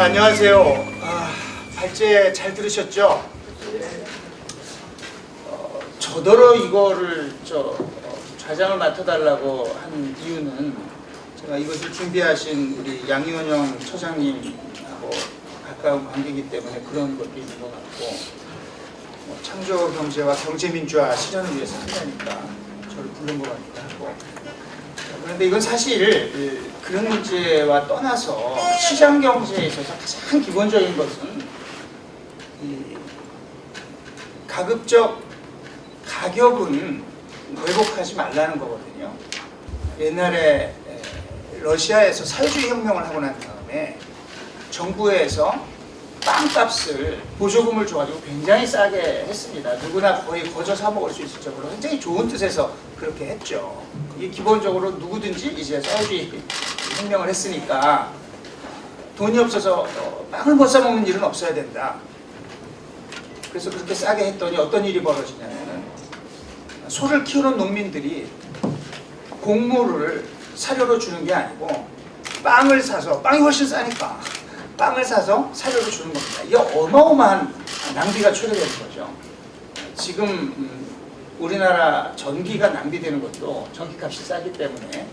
안녕하세요. 발제 잘 들으셨죠? 저더러 이거를 좌장을 맡아달라고 한 이유는 제가 이것을 준비하신 우리 양이원영 처장님하고 가까운 관계이기 때문에 그런 것도 있는 것 같고, 창조 경제와 경제민주화 실현을 위해서 한다니까 저를 부른 것 같기도 하고. 그런데 이건 사실 그런 문제와 떠나서 시장 경제에 있어서 가장 기본적인 것은 이 가급적 가격은 왜곡하지 말라는 거거든요. 옛날에 러시아에서 사회주의 혁명을 하고 난 다음에 정부에서 빵값을 보조금을 줘가지고 굉장히 싸게 했습니다. 누구나 거의 거저 사 먹을 수 있을 정도로 굉장히 좋은 뜻에서 그렇게 했죠. 이게 기본적으로 누구든지 이제 사회주의 혁명을 했으니까 돈이 없어서 빵을 못 사 먹는 일은 없어야 된다. 그래서 그렇게 싸게 했더니 어떤 일이 벌어지냐면은 소를 키우는 농민들이 곡물을 사료로 주는 게 아니고 빵을 사서, 빵이 훨씬 싸니까 빵을 사서 사료로 주는 겁니다. 이게 어마어마한 낭비가 초래되는 거죠. 지금 우리나라 전기가 낭비되는 것도 전기값이 싸기 때문에,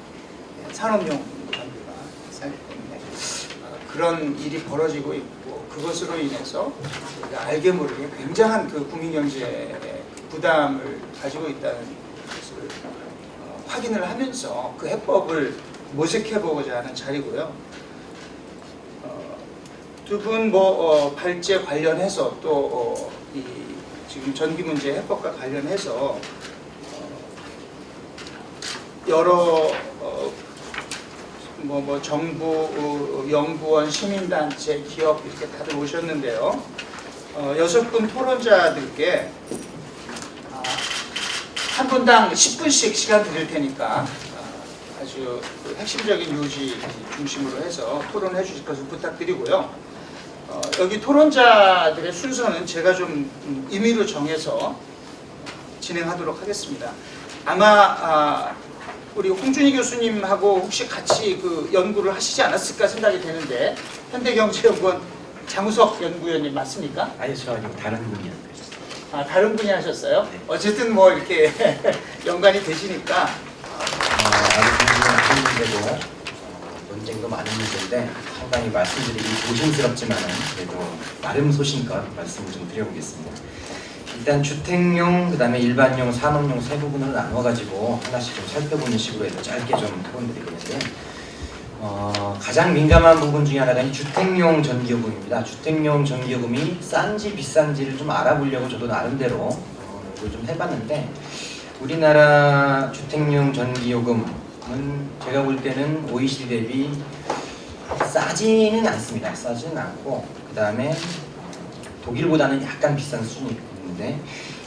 산업용 전기가 싸기 때문에 그런 일이 벌어지고 있고, 그것으로 인해서 우리가 알게 모르게 굉장한 그 국민경제에 부담을 가지고 있다는 것을 확인을 하면서 그 해법을 모색해보고자 하는 자리고요. 두 분 발제 관련해서 또 이 지금 전기 문제 해법과 관련해서 여러 정부, 연구원, 시민단체, 기업 이렇게 다들 오셨는데요. 6분 토론자들께 한 분당 10분씩 시간 드릴 테니까 아주 핵심적인 요지 중심으로 해서 토론해 주실 것을 부탁드리고요. 여기 토론자들의 순서는 제가 좀 임의로 정해서 진행하도록 하겠습니다. 아마 우리 홍준희 교수님하고 혹시 같이 그 연구를 하시지 않았을까 생각이 되는데, 현대경제연구원 장우석 연구위원님 맞습니까? 아니요, 저 아니고 다른 분이요. 다른 분이 하셨어요? 네. 어쨌든 이렇게 연관이 되시니까 아주 궁금한 문제고 논쟁도 많은 문제인데 상당히 말씀드리기 조심스럽지만은 그래도 나름 소신껏 말씀을 좀 드려보겠습니다. 일단 주택용, 그다음에 일반용, 산업용 세 부분으로 나눠가지고 하나씩 좀 살펴보는 식으로 해서 짧게 좀 토론드리겠는데, 가장 민감한 부분 중에 하나가 이 주택용 전기요금입니다. 주택용 전기요금이 싼지 비싼지를 좀 알아보려고 저도 나름대로 이걸 좀 해봤는데, 우리나라 주택용 전기요금은 제가 볼 때는 OECD 대비 싸지는 않습니다. 싸지는 않고, 그 다음에 독일보다는 약간 비싼 수준이 있는데,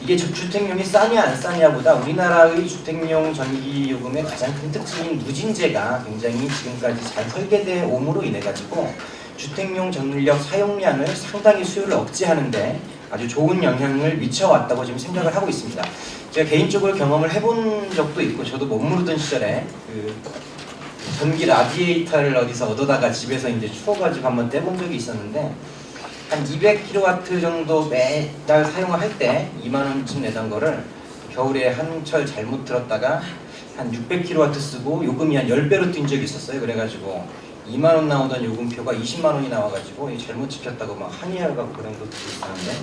이게 주택용이 싸냐 안 싸냐보다 우리나라의 주택용 전기요금의 가장 큰 특징인 누진제가 굉장히 지금까지 잘 설계되어 옴으로 인해 가지고 주택용 전력 사용량을 상당히 수요를 억제하는데 아주 좋은 영향을 미쳐왔다고 지금 생각을 하고 있습니다. 제가 개인적으로 경험을 해본 적도 있고, 저도 머무르던 시절에 그 전기 라디에이터를 어디서 얻어다가 집에서 이제 추워가지고 한번 떼본 적이 있었는데, 한 200kW 정도 매달 사용을 할 때 2만 원쯤 내던 거를 겨울에 한철 잘못 들었다가 한 600kW 쓰고 요금이 한 10배로 뛴 적이 있었어요. 그래가지고 2만 원 나오던 요금표가 20만 원이 나와가지고 잘못 지켰다고 막 항의하고 그런 것도 있었는데,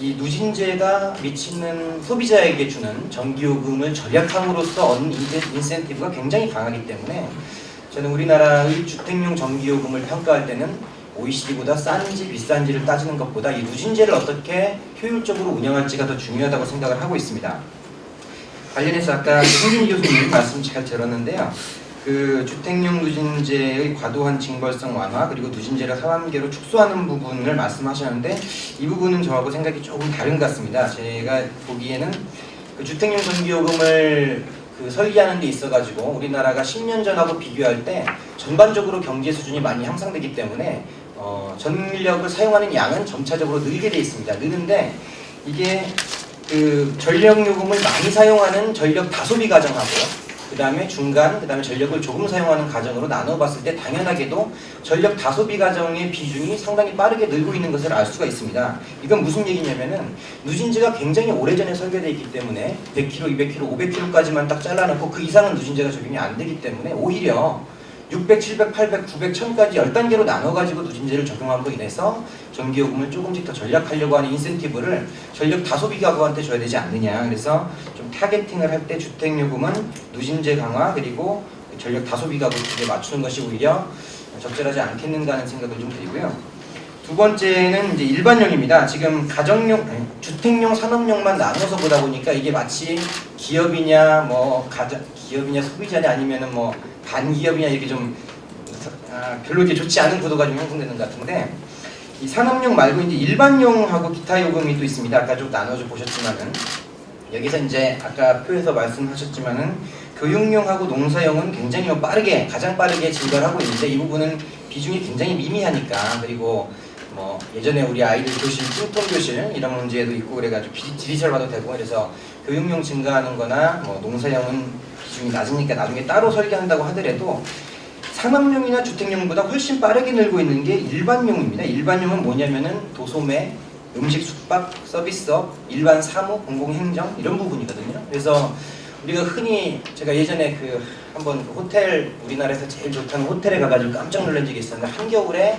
이 누진제가 미치는 소비자에게 주는 전기요금을 절약함으로써 얻는 인센티브가 굉장히 강하기 때문에 저는 우리나라의 주택용 전기요금을 평가할 때는 OECD보다 싼지 비싼지를 따지는 것보다 이 누진제를 어떻게 효율적으로 운영할지가 더 중요하다고 생각을 하고 있습니다. 관련해서 아까 홍준희 교수님 말씀 잘 들었는데요. 그 주택용 누진제의 과도한 징벌성 완화, 그리고 누진제를 상한계로 축소하는 부분을 말씀하셨는데, 이 부분은 저하고 생각이 조금 다른 것 같습니다. 제가 보기에는 그 주택용 전기요금을 설계하는 데 있어가지고 우리나라가 10년 전하고 비교할 때 전반적으로 경제 수준이 많이 향상되기 때문에 전력을 사용하는 양은 점차적으로 늘게 돼 있습니다. 느는데 이게 그 전력 요금을 많이 사용하는 전력 다소비 가정하고 그 다음에 중간, 그 다음에 전력을 조금 사용하는 가정으로 나눠 봤을 때 당연하게도 전력 다소비 가정의 비중이 상당히 빠르게 늘고 있는 것을 알 수가 있습니다. 이건 무슨 얘기냐면은 누진제가 굉장히 오래전에 설계되어 있기 때문에 100km, 200km, 500km까지만 딱 잘라놓고 그 이상은 누진제가 적용이 안 되기 때문에 오히려 600, 700, 800, 900, 1000까지 10단계로 나눠가지고 누진제를 적용함으로 인해서 전기요금을 조금씩 더 전략하려고 하는 인센티브를 전력 다소비 가구한테 줘야 되지 않느냐. 그래서 좀 타겟팅을 할 때 주택요금은 누진제 강화 그리고 전력 다소비 가구 쪽에 맞추는 것이 오히려 적절하지 않겠는가 하는 생각을 좀 들고요. 두 번째는 이제 일반용입니다. 지금 가정용, 주택용, 산업용만 나눠서 보다 보니까 이게 마치 기업이냐, 뭐 기업이냐, 소비자냐 아니면은 뭐 반기업이냐 이렇게 좀 별로 이렇게 좋지 않은 구도가 좀 형성되는 것 같은데 이 산업용 말고 이제 일반용하고 기타 요금이 또 있습니다. 아까 좀 나눠서 보셨지만은 여기서 이제 아까 표에서 말씀하셨지만은 교육용하고 농사용은 굉장히 빠르게 가장 빠르게 증가를 하고 있는데 이 부분은 비중이 굉장히 미미하니까 그리고 뭐 예전에 우리 아이들 교실 띵통 교실 이런 문제도 있고 그래가지고 디지털화도 되고 그래서 교육용 증가하는 거나 뭐 농사용은 비중이 낮으니까 나중에 따로 설계한다고 하더라도 산업용이나 주택용보다 훨씬 빠르게 늘고 있는 게 일반용입니다. 일반용은 뭐냐면은 도소매, 음식 숙박, 서비스업, 일반 사무, 공공행정 이런 부분이거든요. 그래서 우리가 흔히 제가 예전에 한번 호텔 우리나라에서 제일 좋다는 호텔에 가가지고 깜짝 놀란 적이 있었는데 한겨울에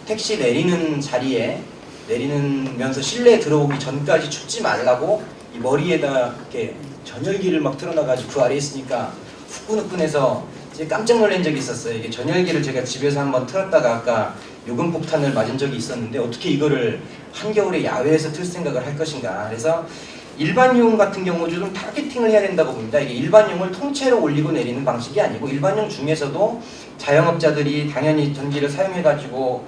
택시 내리는 자리에 내리면서 실내에 들어오기 전까지 춥지 말라고 이 머리에다 이렇게 전열기를 막 틀어놔가지고 그 아래에 있으니까 후끈후끈해서 이제 깜짝 놀란 적이 있었어요. 이게 전열기를 제가 집에서 한번 틀었다가 아까 요금 폭탄을 맞은 적이 있었는데 어떻게 이거를 한겨울에 야외에서 틀 생각을 할 것인가. 그래서 일반용 같은 경우 좀 타겟팅을 해야 된다고 봅니다. 이게 일반용을 통째로 올리고 내리는 방식이 아니고 일반용 중에서도 자영업자들이 당연히 전기를 사용해가지고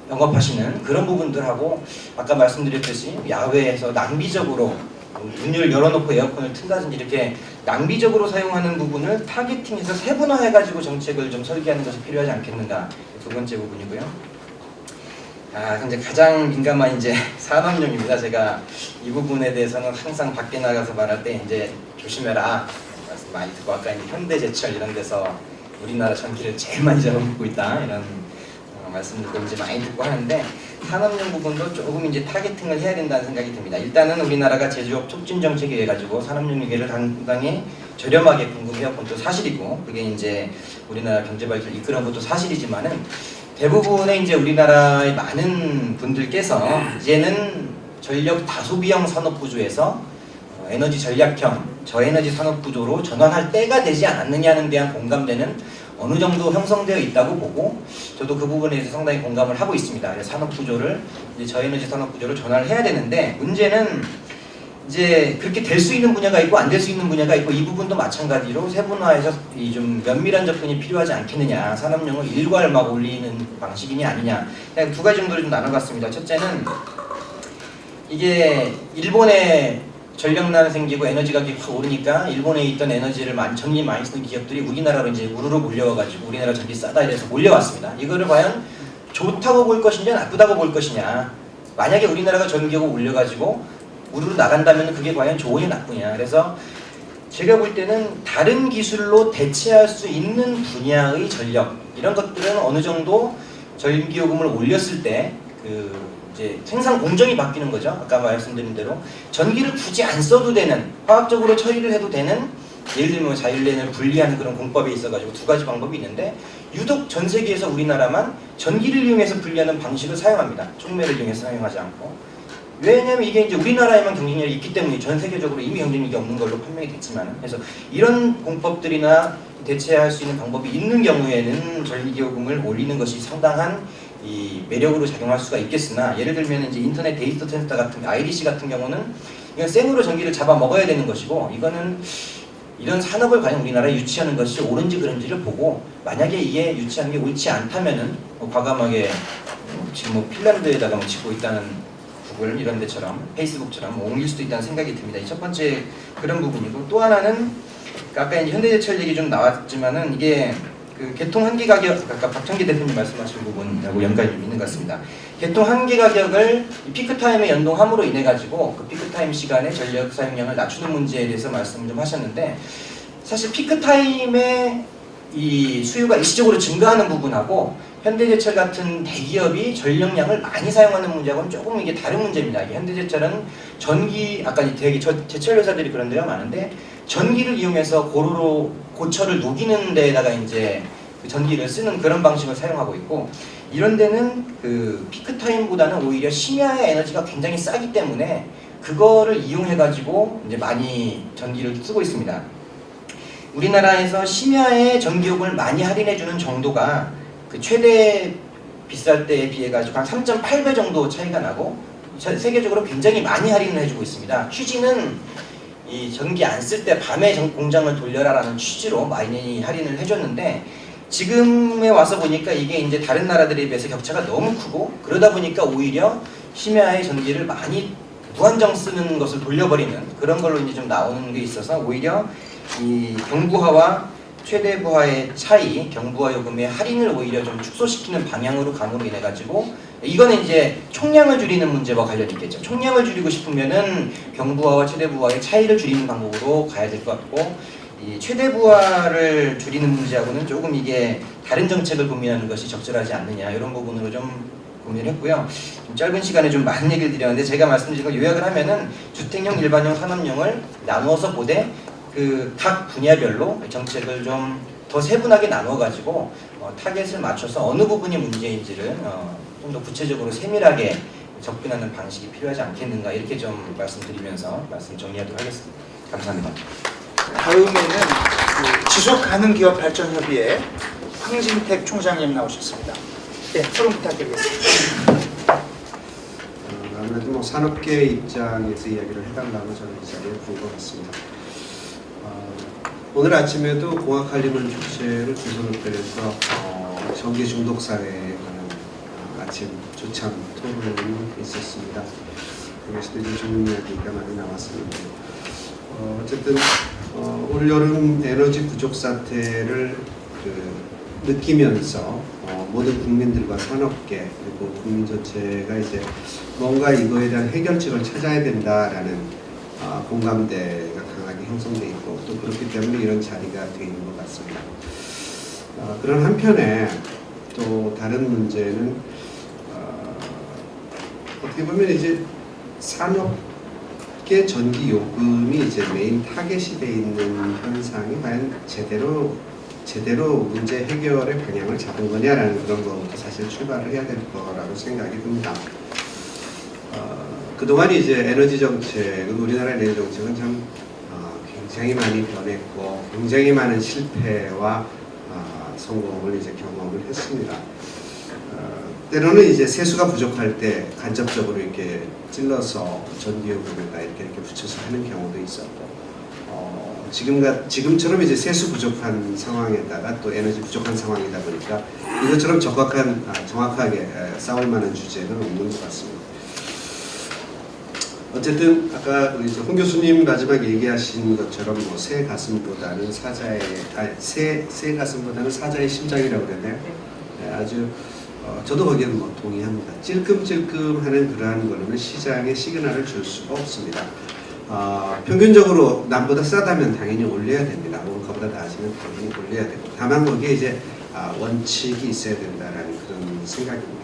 영업하시는 그런 부분들하고 아까 말씀드렸듯이 야외에서 낭비적으로 문을 열어놓고 에어컨을 튼다든지 이렇게 낭비적으로 사용하는 부분을 타겟팅해서 세분화해가지고 정책을 좀 설계하는 것이 필요하지 않겠는가. 두 번째 부분이고요. 근데 가장 민감한 이제 산업용입니다. 제가 이 부분에 대해서는 항상 밖에 나가서 말할 때 이제 조심해라 말씀 많이 듣고 아까 이제 현대제철 이런 데서 우리나라 전기를 제일 많이 잡아먹고 있다 이런 말씀들도 이제 많이 듣고 하는데 산업용 부분도 조금 이제 타겟팅을 해야 된다는 생각이 듭니다. 일단은 우리나라가 제조업 촉진 정책이 해가지고 산업용 유계를 상당히 저렴하게 공급해온 것도 사실이고 그게 이제 우리나라 경제 발전을 이끌어온 것도 사실이지만은 대부분의 이제 우리나라의 많은 분들께서 이제는 전력 다소비형 산업 구조에서 에너지 전략형 저에너지 산업 구조로 전환할 때가 되지 않았느냐는 대한 공감대는 어느 정도 형성되어 있다고 보고 저도 그 부분에 대해서 상당히 공감을 하고 있습니다. 그래서 산업 구조를 이제 저에너지 산업 구조로 전환을 해야 되는데 문제는 이제 그렇게 될 수 있는 분야가 있고 안 될 수 있는 분야가 있고 이 부분도 마찬가지로 세분화해서 이 좀 면밀한 접근이 필요하지 않겠느냐. 산업용을 일괄 막 올리는 방식이냐 아니냐. 그냥 두 가지 정도로 좀 나눠봤습니다. 첫째는 이게 일본의 전력난 생기고 에너지 가격이 확 오르니까 일본에 있던 에너지를 전기 많이 쓰는 기업들이 우리나라로 이제 우르르 몰려와가지고 우리나라 전기 싸다 이래서 몰려왔습니다. 이거를 과연 좋다고 볼 것이냐 나쁘다고 볼 것이냐. 만약에 우리나라가 전기요금 올려가지고 우르르 나간다면 그게 과연 좋으냐 나쁘냐. 그래서 제가 볼 때는 다른 기술로 대체할 수 있는 분야의 전력 이런 것들은 어느 정도 전기요금을 올렸을 때 이제 생산 공정이 바뀌는 거죠. 아까 말씀드린 대로 전기를 굳이 안 써도 되는 화학적으로 처리를 해도 되는 예를 들면 자율렌을 분리하는 그런 공법이 있어가지고 두 가지 방법이 있는데 유독 전 세계에서 우리나라만 전기를 이용해서 분리하는 방식을 사용합니다. 촉매를 이용해서 사용하지 않고. 왜냐하면 이게 이제 우리나라에만 경쟁력이 있기 때문에 전 세계적으로 이미 경쟁력이 없는 걸로 판명이 됐지만 그래서 이런 공법들이나 대체할 수 있는 방법이 있는 경우에는 전기요금을 올리는 것이 상당한 이 매력으로 작용할 수가 있겠으나 예를 들면 이제 인터넷 데이터 센터 같은 IDC 같은 경우는 이건 생으로 전기를 잡아 먹어야 되는 것이고 이거는 이런 산업을 과연 우리나라에 유치하는 것이 옳은지 그른지를 보고 만약에 이게 유치하는 게 옳지 않다면은 과감하게 지금 핀란드에다가 짓고 있다는 구글 이런 데처럼 페이스북처럼 옮길 수도 있다는 생각이 듭니다. 이 첫 번째 그런 부분이고 또 하나는 아까 이제 현대제철 얘기 좀 나왔지만은 이게 그 개통 한계 가격, 아까 박창기 대표님 말씀하신 부분하고 연관이 좀 있는 것 같습니다. 개통 한계 가격을 피크 타임에 연동함으로 인해 가지고 그 피크 타임 시간에 전력 사용량을 낮추는 문제에 대해서 말씀을 좀 하셨는데, 사실 피크 타임에 이 수요가 일시적으로 증가하는 부분하고 현대제철 같은 대기업이 전력량을 많이 사용하는 문제하고는 조금 이게 다른 문제입니다. 현대제철은 전기, 아까 제철 회사들이 그런 데가 많은데 전기를 이용해서 고루로 고철을 녹이는 데에다가 이제 그 전기를 쓰는 그런 방식을 사용하고 있고, 이런 데는 그 피크 타임보다는 오히려 심야의 에너지가 굉장히 싸기 때문에 그거를 이용해 가지고 이제 많이 전기를 쓰고 있습니다. 우리나라에서 심야에 전기요금을 많이 할인해 주는 정도가 그 최대 비쌀 때에 비해 가지고 한 3.8배 정도 차이가 나고, 세계적으로 굉장히 많이 할인을 해주고 있습니다. 취지는 이 전기 안 쓸 때 밤에 공장을 돌려라라는 취지로 많이 할인을 해줬는데, 지금에 와서 보니까 이게 이제 다른 나라들에 비해서 격차가 너무 크고, 그러다 보니까 오히려 심야에 전기를 많이 무한정 쓰는 것을 돌려버리는 그런 걸로 이제 좀 나오는 게 있어서, 오히려 이 경부하와 최대부하의 차이, 경부하 요금의 할인을 오히려 좀 축소시키는 방향으로 감으로 인해 가지고, 이거는 이제 총량을 줄이는 문제와 관련이 있겠죠. 총량을 줄이고 싶으면은 경부하와 최대부하의 차이를 줄이는 방법으로 가야 될 것 같고, 이 최대부하를 줄이는 문제하고는 조금 이게 다른 정책을 고민하는 것이 적절하지 않느냐, 이런 부분으로 좀 고민을 했고요. 좀 짧은 시간에 좀 많은 얘기를 드렸는데, 제가 말씀드린 걸 요약을 하면은 주택용, 일반용, 산업용을 나누어서 보되 그 각 분야별로 정책을 좀 더 세분하게 나눠 가지고 타겟을 맞춰서 어느 부분이 문제인지를 좀 더 구체적으로 세밀하게 접근하는 방식이 필요하지 않겠는가, 이렇게 좀 말씀드리면서 말씀 정리하도록 하겠습니다. 감사합니다. 다음에는 그 지속가능기업발전협의회 황진택 총장님 나오셨습니다. 네, 토론 부탁드리겠습니다. 아무래도 뭐 산업계 입장에서 이야기를 해달라고 저는 이 자리에 부른 것 같습니다. 오늘 아침에도 공학칼림을 주체를 두 손을 빼서 전기 중독 사회에 관한 아침 조참 토론이 있었습니다. 여기서도 이제 좋은 이야기가 많이 나왔습니다. 어쨌든 올 여름 에너지 부족 사태를 느끼면서 모든 국민들과 산업계 그리고 국민 전체가 이제 뭔가 이거에 대한 해결책을 찾아야 된다라는 공감대가 강하게 형성돼 있고, 또 그렇기 때문에 이런 자리가 되어 있는 것 같습니다. 그런 한편에 또 다른 문제는 어떻게 보면 이제 산업계 전기 요금이 이제 메인 타겟이 되어 있는 현상이 과연 제대로 문제 해결의 방향을 잡은 거냐라는 그런 것부터 사실 출발을 해야 될 거라고 생각이 듭니다. 그동안 이제 에너지 정책은, 우리나라 에너지 정책은 참 굉장히 많이 변했고 굉장히 많은 실패와 성공을 이제 경험을 했습니다. 때로는 이제 세수가 부족할 때 간접적으로 이렇게 찔러서 전기요금에다 이렇게 붙여서 하는 경우도 있었고, 지금처럼 이제 세수 부족한 상황에다가 또 에너지 부족한 상황이다 보니까 이것처럼 정확하게 싸울 만한 주제는 없는 것 같습니다. 어쨌든 아까 우리 홍 교수님 마지막 얘기하신 것처럼 뭐 새 가슴보다는 사자의 심장이라고 그랬네요. 네, 아주 저도 거기에는 뭐 동의합니다. 찔끔찔끔하는 그러한 거는 시장에 시그널을 줄 수가 없습니다. 평균적으로 남보다 싸다면 당연히 올려야 됩니다. 혹은 그보다 낮으면 당연히 올려야 되고, 다만 거기에 이제 원칙이 있어야 된다라는 그런 생각입니다.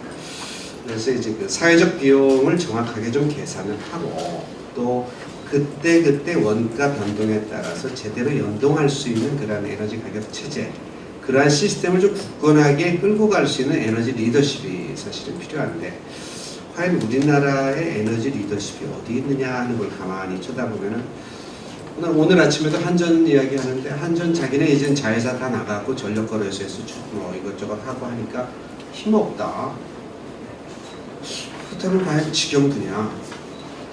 그래서 이제 그 사회적 비용을 정확하게 좀 계산을 하고, 또 그때 원가 변동에 따라서 제대로 연동할 수 있는 그러한 에너지 가격 체제, 그러한 시스템을 좀 굳건하게 끌고 갈 수 있는 에너지 리더십이 사실은 필요한데, 과연 우리나라의 에너지 리더십이 어디 있느냐 하는 걸 가만히 쳐다보면은, 오늘 아침에도 한전 이야기하는데, 한전 자기네 이젠 자회사 다 나가고 전력거래소에서 뭐 이것저것 하고 하니까 힘없다. 그렇다면 과연 직영부냐?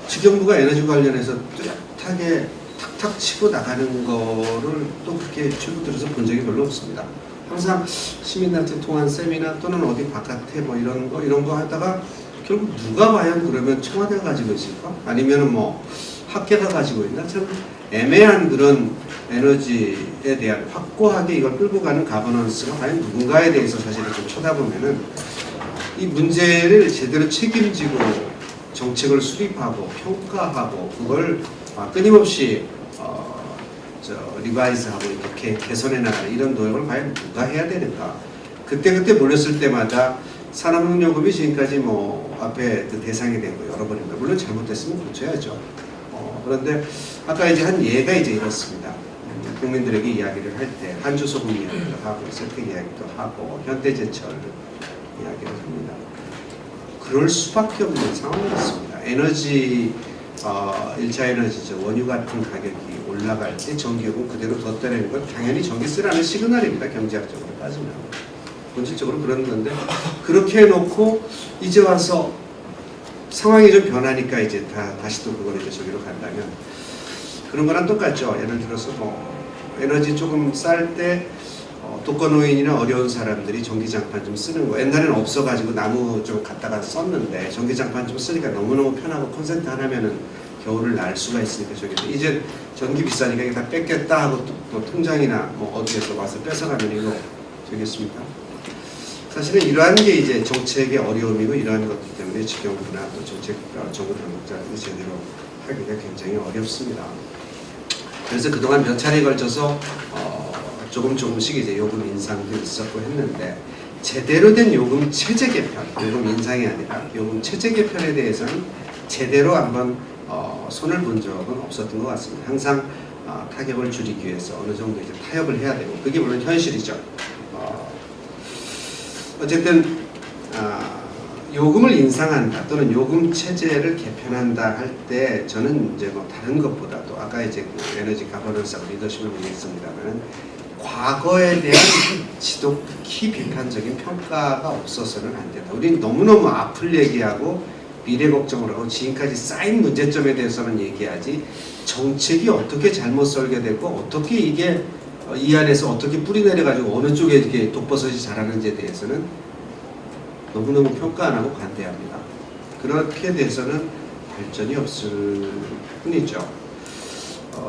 직영부가 에너지 관련해서 뚜렷하게 탁탁 치고 나가는 거를 또 그렇게 최근 들어서 본 적이 별로 없습니다. 항상 시민단체 통한 세미나 또는 어디 바깥에 뭐 이런 거 하다가 결국 누가 과연 그러면 청와대가 가지고 있을까? 아니면은 뭐 학계가 가지고 있나 참 애매한 그런 에너지에 대한 확고하게 이걸 끌고 가는 가버넌스가 과연 누군가에 대해서 사실은 좀 쳐다보면은 이 문제를 제대로 책임지고 정책을 수립하고 평가하고 그걸 끊임없이 리바이즈하고 이렇게 개선해 나가는 이런 노력을 과연 누가 해야 되는가? 그때 몰렸을 때마다 산업능력금이 지금까지 뭐 앞에 그 대상이 된 거 여러 번입니다. 물론 잘못됐으면 고쳐야죠. 그런데 아까 이제 한 예가 이제 이렇습니다. 국민들에게 이야기를 할 때 한주소금 이야기도 하고 세택 이야기도 하고 현대제철 이야기를 합니다. 그럴 수밖에 없는 상황이었습니다. 에너지 1차 에너지죠. 원유 같은 가격이 올라갈 때 전기요금 그대로 뒀다는 건 당연히 전기세라는 시그널입니다. 경제학적으로 따지면. 본질적으로 그런 건데 그렇게 해놓고 이제 와서 상황이 좀 변하니까 이제 다시 또 그걸 이제 저기로 간다면 그런 거랑 똑같죠. 예를 들어서 뭐 에너지 조금 쌀 때 독거노인이나 어려운 사람들이 전기장판 좀 쓰는 거 옛날에는 없어가지고 나무 좀 갖다가 썼는데 전기장판 좀 쓰니까 너무너무 편하고 콘센트 하나면은 겨울을 날 수가 있으니까 저기 이제 전기 비싸니까 이게 다 뺏겠다 하고 또 통장이나 뭐 어디에서 와서 뺏어가면 이거 되겠습니까? 사실은 이러한 게 이제 정책의 어려움이고 이러한 것들 때문에 지경부나 또 정책 정부 당국자들이 제대로 하기가 굉장히 어렵습니다. 그래서 그동안 몇 차례에 걸쳐서 조금씩 이제 요금 인상도 있었고 했는데 제대로 된 요금 체제 개편, 요금 인상이 아니라 요금 체제 개편에 대해서는 제대로 한번 손을 본 적은 없었던 것 같습니다. 항상 타격을 줄이기 위해서 어느 정도 이제 타협을 해야 되고 그게 물론 현실이죠. 어쨌든 요금을 인상한다 또는 요금 체제를 개편한다 할 때 저는 이제 뭐 다른 것보다도 아까 이제 그 에너지 가버넌스하고 리더십을 얘기했습니다만은 과거에 대한 지독히 비판적인 평가가 없어서는 안 된다. 우리는 너무너무 앞을 얘기하고 미래 걱정을 하고 지금까지 쌓인 문제점에 대해서는 얘기하지 정책이 어떻게 잘못 설계되고 어떻게 이게 이 안에서 어떻게 뿌리 내려가지고 어느 쪽에 이렇게 독버섯이 자라는지에 대해서는 너무너무 평가 안 하고 관대합니다. 그렇게 돼서는 발전이 없을 뿐이죠.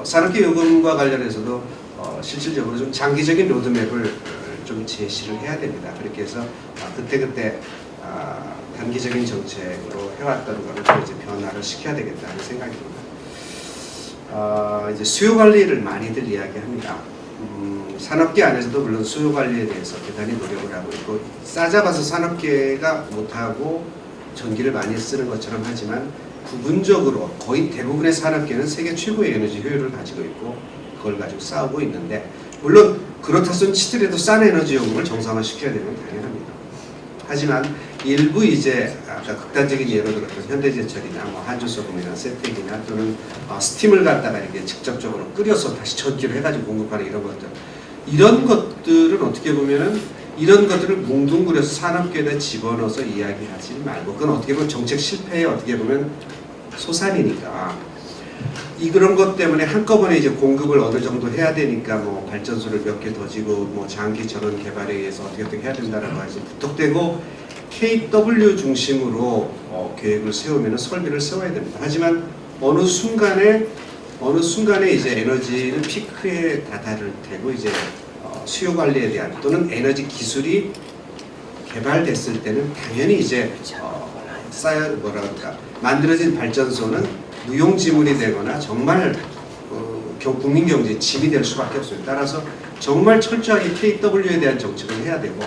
산업계 요금과 관련해서도 실질적으로 좀 장기적인 로드맵을 좀 제시를 해야 됩니다. 그렇게 해서 그때 단기적인 정책으로 해왔던 거를 또 이제 변화를 시켜야 되겠다는 생각입니다. 이제 수요 관리를 많이들 이야기합니다. 산업계 안에서도 물론 수요 관리에 대해서 대단히 노력을 하고 있고 싸잡아서 산업계가 못하고 전기를 많이 쓰는 것처럼 하지만 부분적으로 거의 대부분의 산업계는 세계 최고의 에너지 효율을 가지고 있고 그걸 가지고 싸우고 있는데 물론 그렇다 손 치더라도 싼 에너지 요금을 정상화시켜야 되는 건 당연합니다. 하지만 일부 이제 아까 극단적인 예로 들었던 현대제철이나 뭐 한주소금이나 세택이나 또는 스팀을 갖다가 이렇게 직접적으로 끓여서 다시 전기를 해가지고 공급하는 이런 것들은 어떻게 보면은 이런 것들을 뭉뚱그려서 산업계에다 집어넣어서 이야기하지 말고 그건 어떻게 보면 정책 실패에 어떻게 보면 소산이니까 그런 것 때문에 한꺼번에 이제 공급을 어느 정도 해야 되니까 뭐 발전소를 몇 개 더 지고 뭐 장기 전원 개발에 의해서 어떻게 해야 된다라고 하지 부탁되고 KW 중심으로 계획을 세우면 설비를 세워야 됩니다. 하지만 어느 순간에 이제 에너지는 피크에 다다를 테고 이제 수요 관리에 대한 또는 에너지 기술이 개발됐을 때는 당연히 이제 만들어진 발전소는 무용지물이 되거나 정말 국민 경제에 짐이 될 수밖에 없어요. 따라서 정말 철저하게 KW에 대한 정책을 해야 되고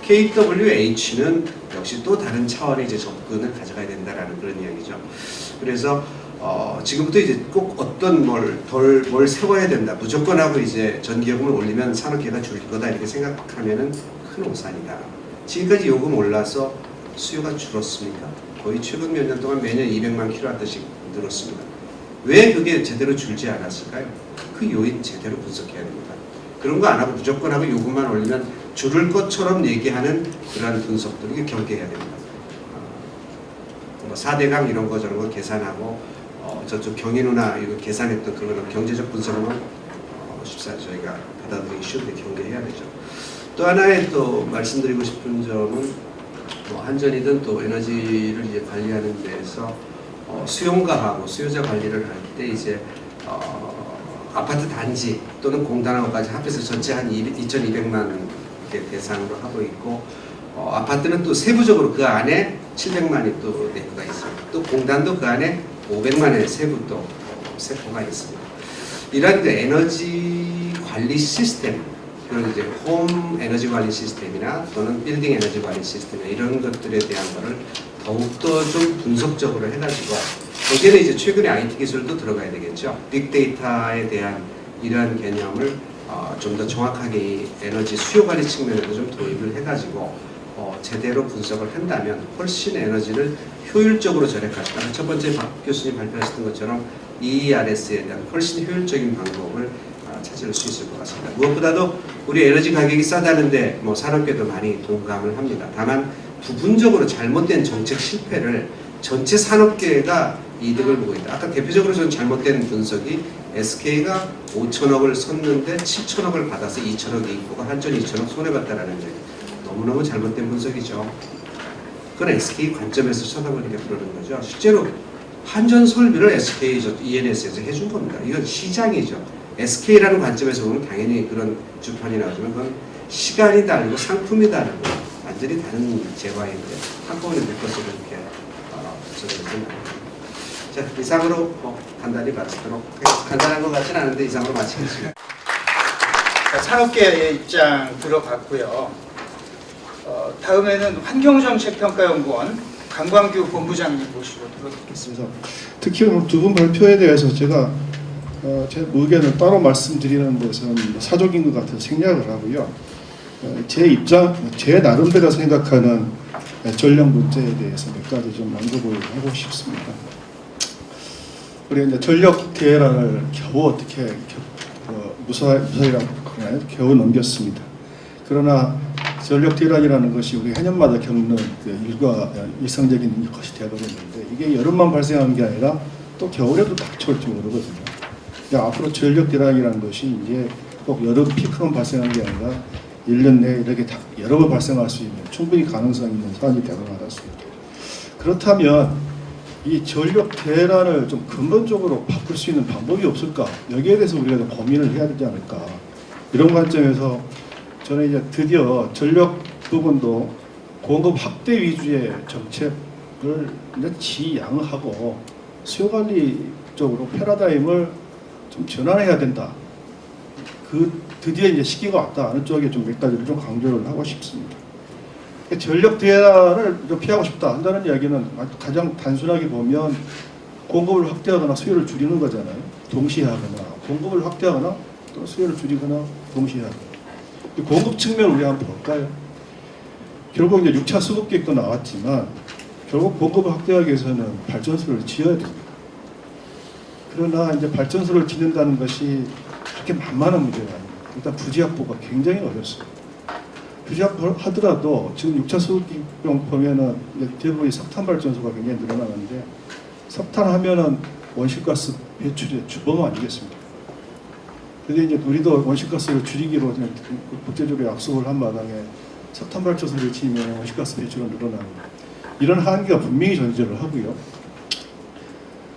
KWH는 역시 또 다른 차원의 이제 접근을 가져가야 된다라는 그런 이야기죠. 그래서 지금부터 이제 꼭 어떤 뭘 세워야 된다. 무조건 하고 이제 전기요금을 올리면 산업계가 줄일 거다 이렇게 생각하면은 큰 오산이다. 지금까지 요금 올라서 수요가 줄었습니까? 거의 최근 몇 년 동안 매년 200만 킬로와트씩 늘었습니다. 왜 그게 제대로 줄지 않았을까요? 그 요인 제대로 분석해야 됩니다. 그런 거 안 하고 무조건 하고 요금만 올리면 줄을 것처럼 얘기하는 그런 분석들을 경계해야 됩니다. 뭐 4대강 이런 거 저런 거 계산하고 저쪽 경인우나 이거 계산했던 그런 경제적 분석은 쉽사리 저희가 받아들이기 쉬운데 경계해야 되죠. 또 하나의 또 말씀드리고 싶은 점은 뭐 한전이든 또 에너지를 이제 관리하는 데에서 수용가하고 수요자 관리를 할 때 이제 아파트 단지 또는 공단하고까지 합해서 전체 한 2,200만 개 대상으로 하고 있고 아파트는 또 세부적으로 그 안에 700만이 또 내부가 있습니다. 또 공단도 그 안에 500만의 세부 또 세포가 있습니다. 이러한 그 에너지 관리 시스템, 그런 이제 홈 에너지 관리 시스템이나 또는 빌딩 에너지 관리 시스템 이런 것들에 대한 거를 더욱더 좀 분석적으로 해가지고 거기에는 이제 최근에 IT 기술도 들어가야 되겠죠. 빅데이터에 대한 이러한 개념을 좀 더 정확하게 이 에너지 수요 관리 측면에도 좀 도입을 해가지고 제대로 분석을 한다면 훨씬 에너지를 효율적으로 절약할 수 있다. 첫 번째 박 교수님 발표하셨던 것처럼 EERS에 대한 훨씬 효율적인 방법을 찾을 수 있을 것 같습니다. 무엇보다도 우리 에너지 가격이 싸다는데 뭐 산업계도 많이 동감을 합니다. 다만 부분적으로 잘못된 정책 실패를 전체 산업계가 이득을 보고 있다. 아까 대표적으로 저는 잘못된 분석이 SK가 5천억을 섰는데 7천억을 받아서 2천억이 있고 한전 2천억 손해봤다라는 게 너무너무 잘못된 분석이죠. 그건 SK 관점에서 쳐다보니까 그러는 거죠. 실제로 한전 설비를 SK ENS에서 해준 겁니다. 이건 시장이죠. SK라는 관점에서 보면 당연히 그런 주판이 나오지만 그건 시간이 다르고 상품이 다르고 완전히 다른 재화인데 한꺼번에 묶어서 그렇게 저는 자, 이상으로 간단히 마치도록 하겠습니다. 간단한 것 같지는 않은데 이상으로 마치겠습니다. 산업계의 입장 들어봤고요. 다음에는 환경정책평가연구원 강광규 본부장님 모시고 들어뵙겠습니다. 특히 오늘 두 분 발표에 대해서 제가 제 의견을 따로 말씀드리는 것은 사족인 것 같아서 생략을 하고요. 제 입장, 제 나름대로 생각하는 전력 문제에 대해서 몇 가지 좀 언급을 하고 싶습니다. 우리 이제 전력 대란을 겨우 어떻게 무사히라고 그러나요? 겨우 넘겼습니다. 그러나 전력 대란이라는 것이 우리 해년마다 겪는 일상적인 것이 되어버렸는데 이게 여름만 발생한 게 아니라 또 겨울에도 닥쳐올지 모르거든요. 그러니까 앞으로 전력 대란이라는 것이 이제 꼭 여름 피크만 발생한 게 아니라 1년 내에 이렇게 여러 번 발생할 수 있는 충분히 가능성이 있는 사안이 되어나갔습니다. 그렇다면 이 전력 대란을 좀 근본적으로 바꿀 수 있는 방법이 없을까? 여기에 대해서 우리가 좀 고민을 해야 되지 않을까? 이런 관점에서 저는 이제 드디어 전력 부분도 공급 확대 위주의 정책을 이제 지양하고 수요 관리 쪽으로 패러다임을 좀 전환해야 된다. 드디어 이제 시기가 왔다. 하는 쪽에 좀 몇 가지를 좀 강조를 하고 싶습니다. 전력 대란을 좀 피하고 싶다 한다는 이야기는 가장 단순하게 보면 공급을 확대하거나 수요를 줄이는 거잖아요. 동시에 하거나 공급을 확대하거나 또 수요를 줄이거나 동시에 하거나. 공급 측면 우리 한번 볼까요? 결국 이제 6차 수급 계획도 나왔지만 결국 공급을 확대하기 위해서는 발전소를 지어야 됩니다. 그러나 이제 발전소를 짓는다는 것이 그렇게 만만한 문제가 아닙니다. 일단 부지 확보가 굉장히 어렵습니다. 부지 확보하더라도 지금 6차 수급계획 보면은 대부분이 석탄 발전소가 굉장히 늘어나는데 석탄하면은 원시가스 배출의 주범 아니겠습니까? 그런데 이제 우리도 원시가스를 줄이기로 국제적으로 약속을 한 마당에 석탄 발전소를 지으면 원시가스 배출은 늘어납니다. 이런 한계가 분명히 존재를 하고요.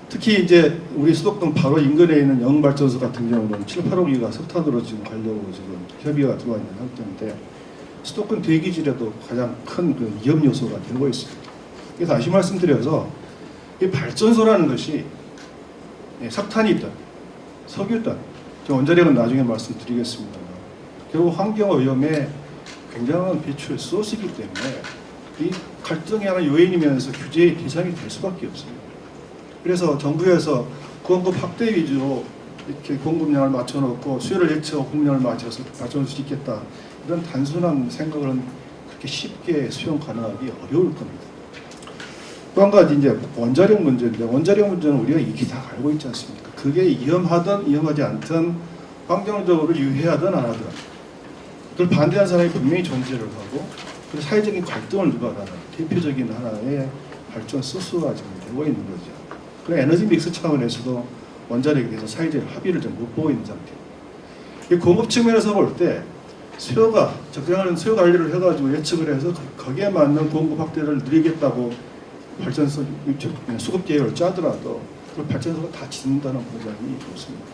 특히 이제 우리 수도권 바로 인근에 있는 영발전소 같은 경우는 7, 8호기가 석탄으로 지금 가려고 지금 협의가 들어와 있는 상태인데 수도권 대기질에도 가장 큰 그 위험 요소가 되고 있습니다. 그래서 다시 말씀드려서 이 발전소라는 것이 석탄이든 석유든 원자력은 나중에 말씀드리겠습니다. 결국 환경오염에 굉장한 배출 소스이기 때문에 이 갈등의 하나 요인이면서 규제의 대상이 될 수밖에 없습니다. 그래서 정부에서 공급 확대 위주로 이렇게 공급량을 맞춰놓고 수요를 예측하고 공급량을 맞춰서 발전소 짓겠다. 이런 단순한 생각은 그렇게 쉽게 수용 가능하기 어려울 겁니다. 또 한 가지 이제 원자력 문제인데 원자력 문제는 우리가 익히 다 알고 있지 않습니까? 그게 위험하든 위험하지 않든 환경적으로 유해하든 안 하든 그걸 반대하는 사람이 분명히 존재를 하고 그 사회적인 갈등을 유발하는 대표적인 하나의 발전 소스가 지금 되고 있는 거죠. 그 에너지 믹스 차원에서도 원자력에 대해서 사회적 합의를 좀 못 보고 있는 상태입니다. 공급 측면에서 볼 때 수요가 적정한 수요 관리를 해가지고 예측을 해서 거기에 맞는 공급 확대를 누리겠다고 발전소 수급 계획을 짜더라도 그 발전소가 다 짓는다는 보장이 없습니다.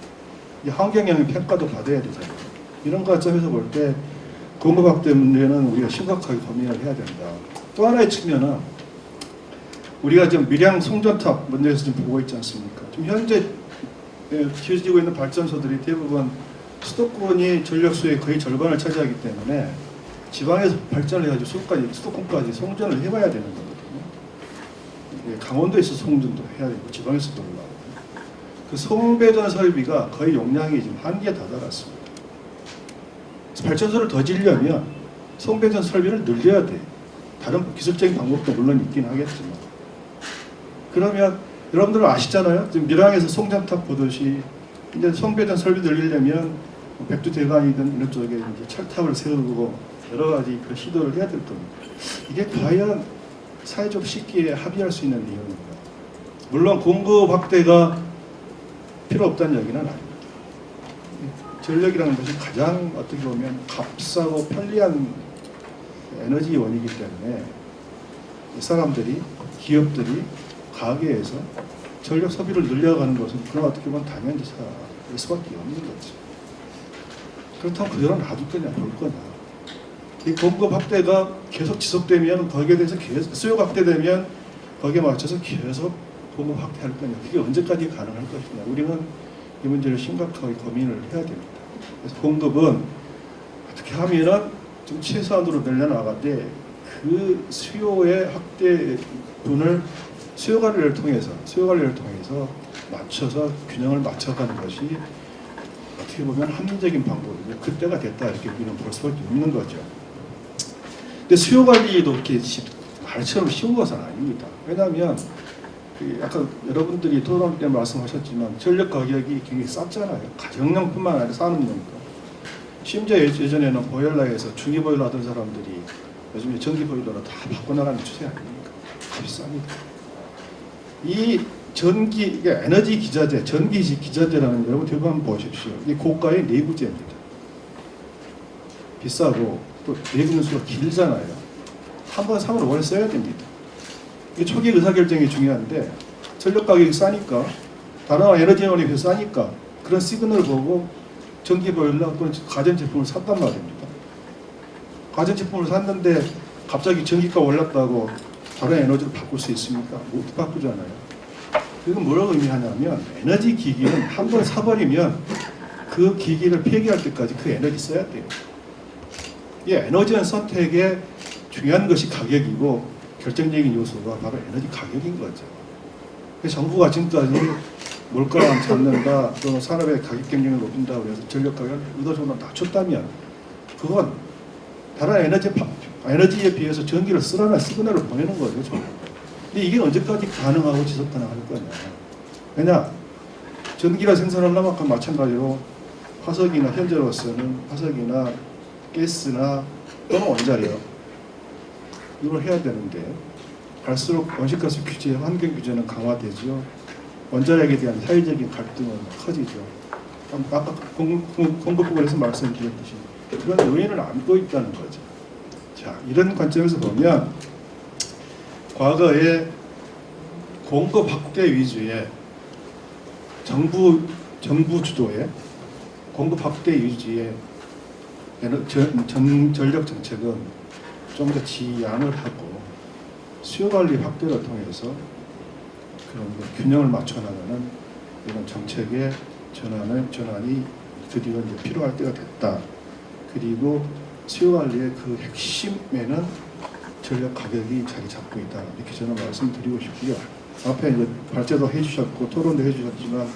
이 환경영향 평가도 받아야 되잖아요. 이런 관점에서 볼 때 공급 확대 문제는 우리가 심각하게 고민을 해야 된다. 또 하나의 측면은 우리가 지금 밀양 송전탑 문제에서 지금 보고 있지 않습니까? 지금 현재 지어지고 있는 발전소들이 대부분 수도권이 전력수의 거의 절반을 차지하기 때문에 지방에서 발전을 해가지고 수도권까지 송전을 해봐야 되는 거거든요. 강원도에서 송전도 해야 되고 지방에서도 올라오고 그 송배전 설비가 거의 용량이 지금 한계에 다다랐습니다. 발전소를 더 지으려면 송배전 설비를 늘려야 돼요. 다른 기술적인 방법도 물론 있긴 하겠지만 그러면 여러분들 아시잖아요. 지금 밀양에서 송전탑 보듯이 이제 송배전 설비 늘리려면 백두대간이든 이런 쪽에 이제 철탑을 세우고 여러 가지 그 시도를 해야 될 겁니다. 이게 과연 사회적 쉽게 합의할 수 있는 내용인가? 물론 공급 확대가 필요 없다는 얘기는 아닙니다. 전력이라는 것이 가장 어떻게 보면 값싸고 편리한 에너지원이기 때문에 사람들이, 기업들이 가계에서 전력 소비를 늘려가는 것은 그런 어떻게 보면 당연지사일 수밖에 없는 거죠. 그렇다면 그대로 놔둘 거냐, 볼 거냐. 이 공급 확대가 계속 지속되면 거기에 대해서 계속 수요가 확대되면 거기에 맞춰서 계속 공급 확대할 거냐. 그게 언제까지 가능할 것이냐. 우리는 이 문제를 심각하게 고민을 해야 됩니다. 그래서 공급은 어떻게 하면은 좀 최소한으로 늘려나가되 그 수요의 확대분을 수요 관리를 통해서 맞춰서 균형을 맞춰가는 것이 어떻게 보면 합리적인 방법이고 그때가 됐다 이렇게 우리는 볼 수밖에 없는 거죠. 근데 수요 관리도 이렇게 말처럼 쉬운 것은 아닙니다. 왜냐하면 아까 여러분들이 토론 때 말씀하셨지만 전력 가격이 굉장히 쌌잖아요. 가정용뿐만 아니라 산업용도. 심지어 예전에는 보일러에서 중기 보일러 하던 사람들이 요즘에 전기 보일러로 다 바꿔나가는 추세 아닙니까? 비쌉니다. 이 전기, 이게 에너지 기자재, 전기 기자재라는 여러분 대부분 한번 보십시오. 이게 고가의 내구재입니다. 비싸고 또 내구는 수가 길잖아요. 한 번 사면 오래 써야 됩니다. 이게 초기 의사결정이 중요한데 전력 가격이 싸니까 다른 에너지원이 비해서 싸니까 그런 시그널을 보고 전기 보일러 또는 가전제품을 샀단 말입니다. 가전제품을 샀는데 갑자기 전기가 올랐다고 다른 에너지로 바꿀 수 있습니까? 못 바꾸잖아요. 이건 뭐라고 의미하냐면 에너지 기기는 한 번 사버리면 그 기기를 폐기할 때까지 그 에너지 써야 돼요. 이 에너지원 선택의 중요한 것이 가격이고 결정적인 요소가 바로 에너지 가격인 거죠. 그래서 정부가 지금까지 물가 잡는다 또는 산업의 가격 경쟁을 높인다고 해서 전력 가격을 의도적으로 낮췄다면 그건 다른 에너지에 비해서 전기를 쓰라는 시그널을 보내는 거죠. 근데 이게 언제까지 가능하고 지속 가능할 거냐. 왜냐? 전기를 생산하려면 마찬가지로 화석이나 현재로서는 화석이나 가스나 또는 원자력 이걸 해야 되는데 갈수록 온실가스 규제, 환경 규제는 강화되죠. 원자력에 대한 사회적인 갈등은 커지죠. 아까 공급부에서 말씀드렸듯이 그런 요인을 안고 있다는 거죠. 자, 이런 관점에서 보면 과거에 공급 확대 위주의 정부 주도의 공급 확대 위주의 전력 정책은 좀 더 지양을 하고 수요 관리 확대를 통해서 그런 균형을 맞춰 나가는 이런 정책의 전환이 드디어 이제 필요할 때가 됐다. 그리고 수요 관리의 그 핵심에는 전력 가격이 자리 잡고 있다. 이렇게 저는 말씀드리고 싶고요. 앞에 이제 발제도 해주셨고 토론도 해주셨지만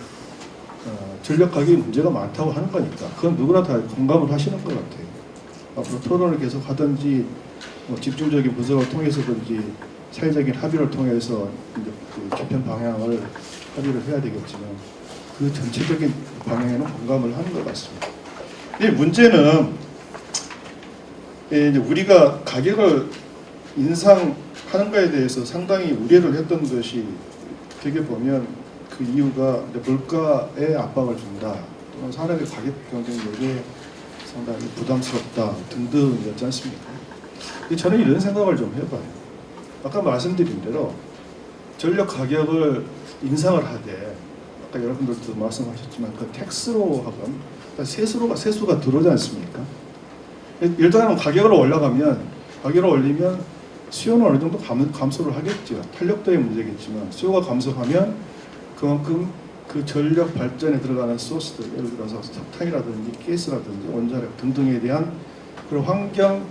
전력 가격이 문제가 많다고 하는 거니까 그건 누구나 다 공감을 하시는 것 같아요. 앞으로 토론을 계속 하든지 집중적인 분석을 통해서든지 사회적인 합의를 통해서 이제 그 개편 방향을 합의를 해야 되겠지만 그 전체적인 방향에는 공감을 하는 것 같습니다. 이 문제는 이제 우리가 가격을 인상하는 것에 대해서 상당히 우려를 했던 것이 되게 보면 그 이유가 물가에 압박을 준다 또는 산업의 가격 경쟁력에 상당히 부담스럽다 등등이었지 않습니까? 저는 이런 생각을 좀 해봐요. 아까 말씀드린 대로 전력 가격을 인상을 하되 아까 여러분들도 말씀하셨지만 그 텍스로 하건 세수가 들어오지 않습니까? 일단은 가격을 올리면 수요는 어느 정도 감소를 하겠죠. 탄력도의 문제겠지만 수요가 감소하면 그만큼 그 전력 발전에 들어가는 소스들, 예를 들어서 석탄이라든지 가스라든지 원자력 등등에 대한 그런 환경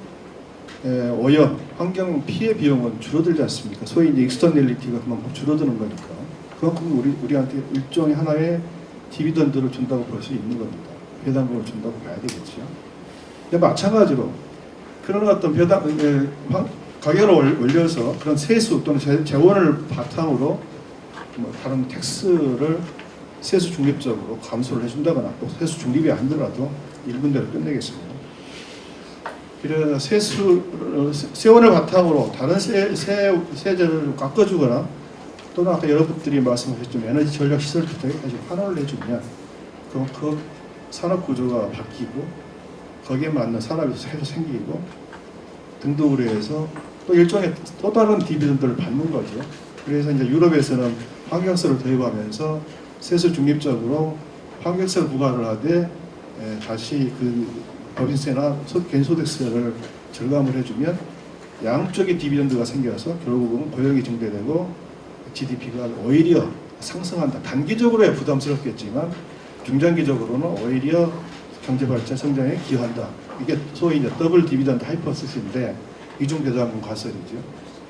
오염, 환경 피해 비용은 줄어들지 않습니까? 소위 이제 익스터널리티가 그만큼 줄어드는 거니까 그만큼 우리한테 일종의 하나의 디비던드를 준다고 볼 수 있는 겁니다. 배당금을 준다고 봐야 되겠죠. 근데 마찬가지로 그런 어떤 가격을 올려서 그런 세수 또는 재원을 바탕으로 뭐 다른 텍스를 세수 중립적으로 감소를 해준다거나 또 세수 중립이 아니더라도 일분대로 끝내겠습니다. 그래서 세원을 바탕으로 다른 세제를 깎아주거나 또는 아까 여러분들이 말씀하셨지만 에너지 전력 시설부터 아주 환원을 해주면 그 산업 구조가 바뀌고 거기에 맞는 산업이 새로 생기고 등등으로 해서 또 일종의 또 다른 디비던드를 받는 거죠. 그래서 이제 유럽에서는 환경세를 도입하면서 세수 중립적으로 환경세를 부과를 하되 다시 그 법인세나 개인소득세를 절감을 해주면 양쪽의 디비던드가 생겨서 결국은 고용이 증대되고 GDP가 오히려 상승한다. 단기적으로야 부담스럽겠지만 중장기적으로는 오히려 경제발전 성장에 기여한다. 이게 소위 이제 더블 디비던드 하이퍼시스인데 이중대장금 가설이죠.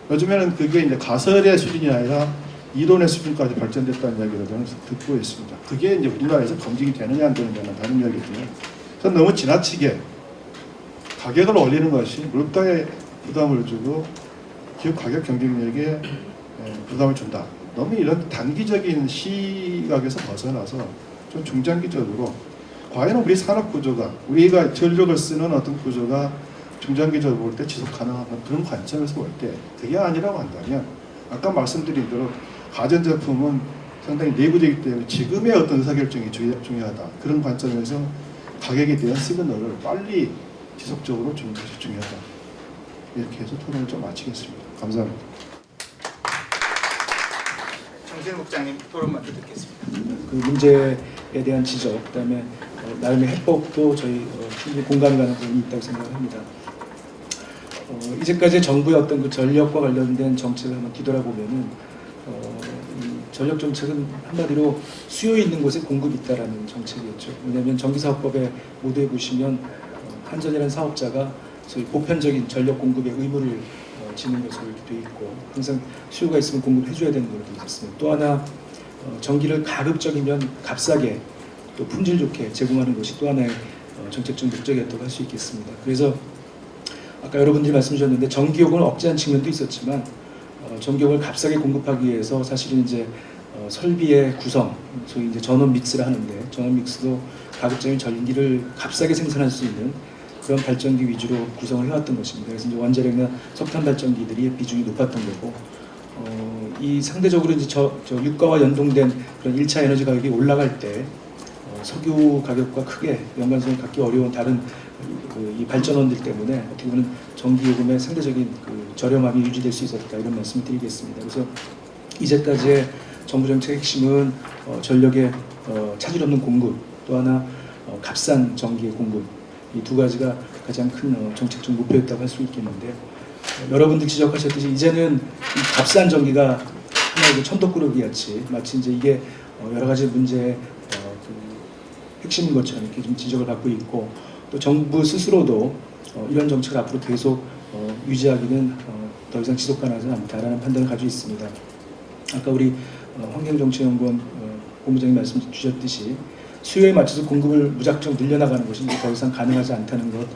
요즘에는 그게 이제 가설의 수준이 아니라 이론의 수준까지 발전됐다는 이야기를 저는 듣고 있습니다. 그게 이제 우리나라에서 검증이 되느냐 안 되느냐는 다른 이야기지만 저는 너무 지나치게 가격을 올리는 것이 물가에 부담을 주고 기업 가격 경쟁력에 부담을 준다. 너무 이런 단기적인 시각에서 벗어나서 좀 중장기적으로 과연 우리 산업 구조가 우리가 전력을 쓰는 어떤 구조가 중장기적으로 볼 때 지속 가능한 그런 관점에서 볼 때 그게 아니라고 한다면 아까 말씀드린 대로 가전제품은 상당히 내구되기 때문에 지금의 어떤 의사결정이 중요하다. 그런 관점에서 가격에 대한 시그널을 빨리 지속적으로 주는 것이 중요하다. 이렇게 해서 토론을 좀 마치겠습니다. 감사합니다. 정세현 국장님 토론 먼저 듣겠습니다. 그 문제에 대한 지적, 그다음에 나름의 해법도 저희 충분히 공감이 가는 부분이 있다고 생각합니다. 이제까지 정부의 어떤 그 전력과 관련된 정책을 한번 뒤돌아보면은 이 전력 정책은 한마디로 수요 있는 곳에 공급이 있다라는 정책이었죠. 왜냐하면 전기사업법에 모두에 보시면 한전이라는 사업자가 소위 보편적인 전력 공급의 의무를 지는 것으로 이렇게 돼 있고 항상 수요가 있으면 공급해줘야 되는 걸로 돼 있었습니다. 또 하나 전기를 가급적이면 값싸게 또 품질 좋게 제공하는 것이 또 하나의 정책적 목적이었다고 할 수 있겠습니다. 그래서 아까 여러분들이 말씀 주셨는데 전기요금을 억제한 측면도 있었지만 전기요금을 값싸게 공급하기 위해서 사실은 이제 설비의 구성, 소위 이제 전원 믹스를 하는데 전원 믹스도 가급적이면 전기를 값싸게 생산할 수 있는 그런 발전기 위주로 구성을 해왔던 것입니다. 그래서 이제 원자력이나 석탄 발전기들이 비중이 높았던 거고, 이 상대적으로 이제 유가와 연동된 그런 1차 에너지 가격이 올라갈 때 석유 가격과 크게 연관성을 갖기 어려운 다른 이 발전원들 때문에 어떻게 보면 전기요금의 상대적인 그 저렴함이 유지될 수 있었다 이런 말씀을 드리겠습니다. 그래서 이제까지의 정부 정책의 핵심은 전력의 차질 없는 공급, 또 하나 값싼 전기의 공급, 이 두 가지가 가장 큰 정책적 목표였다고 할 수 있겠는데 여러분들 지적하셨듯이 이제는 이 값싼 전기가 하나의 천덕꾸러기 같이 마치 이제 이게 여러 가지 문제의 그 핵심인 것처럼 이렇게 좀 지적을 받고 있고 또 정부 스스로도 이런 정책을 앞으로 계속 유지하기는 더 이상 지속 가능하지 않다라는 판단을 가지고 있습니다. 아까 우리 환경정책연구원 본부장님 말씀 주셨듯이 수요에 맞춰서 공급을 무작정 늘려나가는 것이 더 이상 가능하지 않다는 것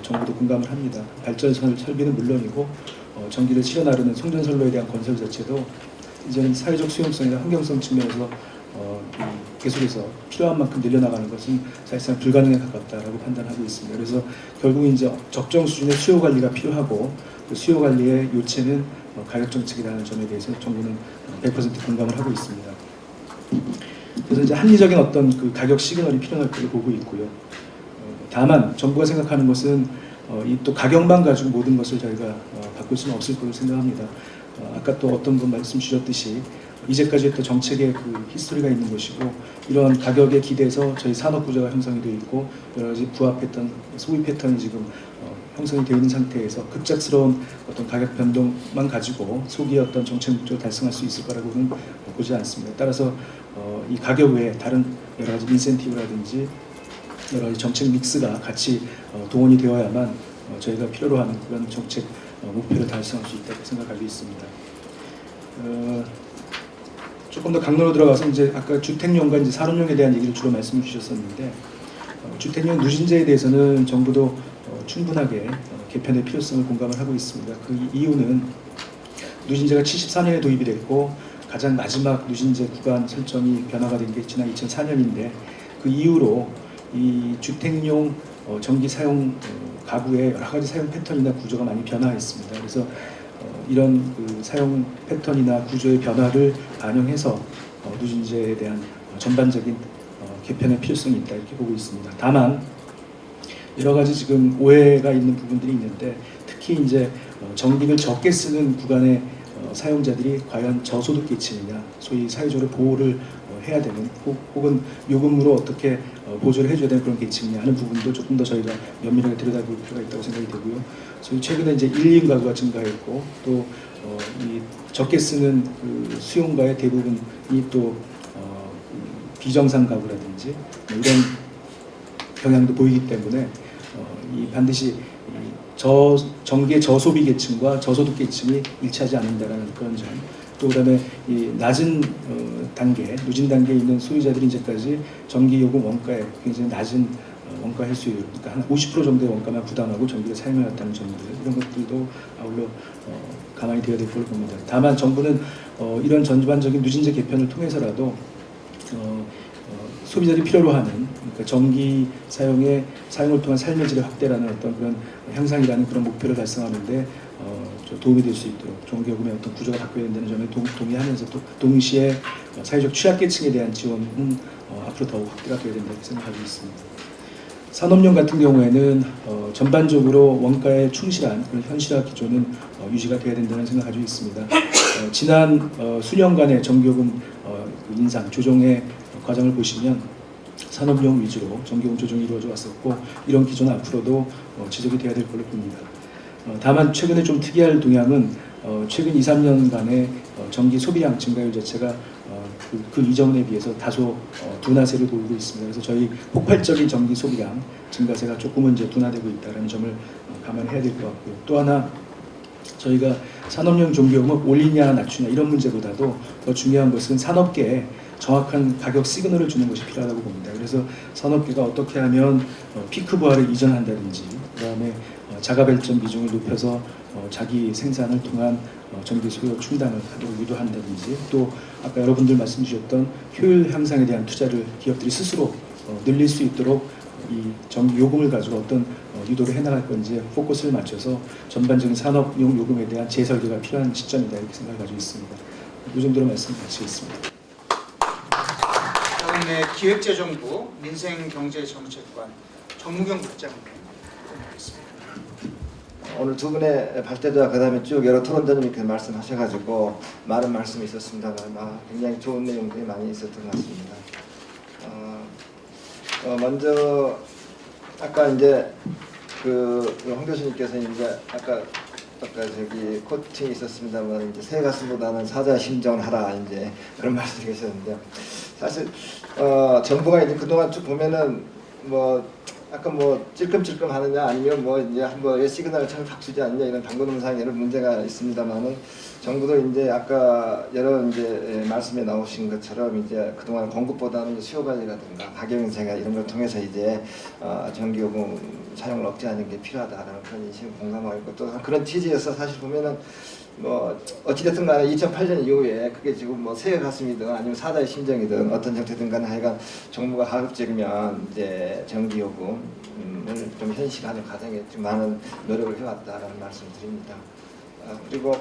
정부도 공감을 합니다. 발전 설비는 물론이고 전기를 실어 나르는 송전선로에 대한 건설 자체도 이제는 사회적 수용성이나 환경성 측면에서 계속해서 필요한 만큼 늘려나가는 것은 사실상 불가능에 가깝다라고 판단하고 있습니다. 그래서 결국 이제 적정 수준의 수요 관리가 필요하고 그 수요 관리의 요체는 가격 정책이라는 점에 대해서 정부는 100% 공감을 하고 있습니다. 그래서 이제 합리적인 어떤 그 가격 시그널이 필요할 것으로 보고 있고요. 다만 정부가 생각하는 것은 이 또 가격만 가지고 모든 것을 저희가 바꿀 수는 없을 거라고 생각합니다. 아까 또 어떤 분 말씀 주셨듯이 이제까지 또 정책의 그 히스토리가 있는 것이고 이런 가격에 기대서 저희 산업 구조가 형성이 되어 있고 여러 가지 부합 패턴, 소비 패턴이 지금 형성이 되어 있는 상태에서 급작스러운 어떤 가격 변동만 가지고 소기의 어떤 정책 목적을 달성할 수 있을 거라고는 보지 않습니다. 따라서 이 가격 외에 다른 여러 가지 인센티브라든지 여러 가지 정책 믹스가 같이 동원이 되어야만 저희가 필요로 하는 그런 정책 목표를 달성할 수 있다고 생각하고 있습니다. 조금 더 강론으로 들어가서 이제 아까 주택용과 이제 산업용에 대한 얘기를 주로 말씀해 주셨었는데 주택용 누진제에 대해서는 정부도 충분하게 개편의 필요성을 공감을 하고 있습니다. 그 이유는 누진제가 74년에 도입이 됐고 가장 마지막 누진제 구간 설정이 변화가 된 게 지난 2004년인데 그 이후로 이 주택용 전기 사용 가구의 여러 가지 사용 패턴이나 구조가 많이 변화했습니다. 그래서 이런 그 사용 패턴이나 구조의 변화를 반영해서 누진제에 대한 전반적인 개편의 필요성이 있다 이렇게 보고 있습니다. 다만 여러 가지 지금 오해가 있는 부분들이 있는데 특히 이제 전기를 적게 쓰는 구간의 사용자들이 과연 저소득 계층이냐, 소위 사회적으로 보호를 해야 되는 혹은 요금으로 어떻게 보조를 해줘야 되는 그런 계층이냐 하는 부분도 조금 더 저희가 면밀하게 들여다볼 필요가 있다고 생각이 되고요. 저희 최근에 이제 1인 가구가 증가했고 또 이 적게 쓰는 그 수용가의 대부분이 또 비정상 가구라든지 이런 경향도 보이기 때문에 이 반드시 전기의 저소비 계층과 저소득 계층이 일치하지 않는다라는 그런 점. 또 그다음에 이 낮은 단계, 누진 단계에 있는 소유자들이 이제까지 전기 요금 원가에 굉장히 낮은 원가 횟수율, 그러니까 한 50% 정도의 원가만 부담하고 전기를 사용해왔다는 점들, 이런 것들도 아울러 가만히 되어야 될 걸로 봅니다. 다만 정부는 이런 전반적인 누진제 개편을 통해서라도 소비자들이 필요로 하는, 그러니까 전기 사용을 통한 삶의 질의 확대라는 어떤 그런 향상이라는 그런 목표를 달성하는데 도움이 될 수 있도록 전기요금의 어떤 구조가 바뀌어야 된다는 점에 동의하면서 또 동시에 사회적 취약계층에 대한 지원은 앞으로 더욱 확대가 되어야 된다고 생각하고 있습니다. 산업용 같은 경우에는 전반적으로 원가에 충실한 그런 현실화 기조는 유지가 되어야 된다는 생각을 가지고 있습니다. 지난 수년간의 전기요금 인상, 조정의 과정을 보시면 산업용 위주로 전기요금 조정이 이루어져 왔었고 이런 기조는 앞으로도 지속이 돼야 될 걸로 봅니다. 다만 최근에 좀 특이할 동향은 최근 2, 3년간의 전기 소비량 증가율 자체가 그 이전에 비해서 다소 둔화세를 보이고 있습니다. 그래서 저희 폭발적인 전기 소비량 증가세가 조금은 이제 둔화되고 있다는 점을 감안해야 될 것 같고요. 또 하나 저희가 산업용 전기요금을 올리냐 낮추냐 이런 문제보다도 더 중요한 것은 산업계에 정확한 가격 시그널을 주는 것이 필요하다고 봅니다. 그래서 산업계가 어떻게 하면 피크 부하를 이전한다든지 그다음에 자가 발전 비중을 높여서 자기 생산을 통한 전기 소요 충당을 하도록 유도한다든지 또 아까 여러분들 말씀 주셨던 효율 향상에 대한 투자를 기업들이 스스로 늘릴 수 있도록 이 전기 요금을 가지고 어떤 유도를 해나갈 건지 포커스를 맞춰서 전반적인 산업용 요금에 대한 재설계가 필요한 시점이다 이렇게 생각을 가지고 있습니다. 이 정도로 말씀 마치겠습니다. 다음에 기획재정부 민생경제정책관 정무경 국장님 드리겠습니다. 오늘 두 분의 발제자와 그다음에 쭉 여러 토론자님께서 말씀하셔가지고 많은 말씀이 있었습니다만 굉장히 좋은 내용들이 많이 있었던 것 같습니다. 먼저 아까 이제 홍 교수님께서 이제 아까 저기 코팅이 있었습니다만 이제 새 가슴보다는 사자의 심정을 하라 이제 그런 말씀을 계셨는데 사실 정부가 이제 그동안 쭉 보면은 아까 찔끔찔끔 하느냐 아니면 이제 한번 시그널을 처음 확 주지 않냐 이런 당구능상 이런 문제가 있습니다만은 정부도 이제 아까 여러 이제 말씀에 나오신 것처럼 이제 그동안 공급보다는 수요 관리라든가 가격 인상이나 이런 걸 통해서 이제 전기요금 사용을 억제하는 게 필요하다라는 그런 인식을 공감하고 있고 또 그런 취지에서 사실 보면은 어찌됐든 간에 2008년 이후에 그게 지금 새해 가슴이든 아니면 사자의 심정이든 어떤 형태든 간에 하여간 정부가 가급적이면 이제 전기요금을 좀 현실화하는 과정에 좀 많은 노력을 해왔다라는 말씀을 드립니다. 그리고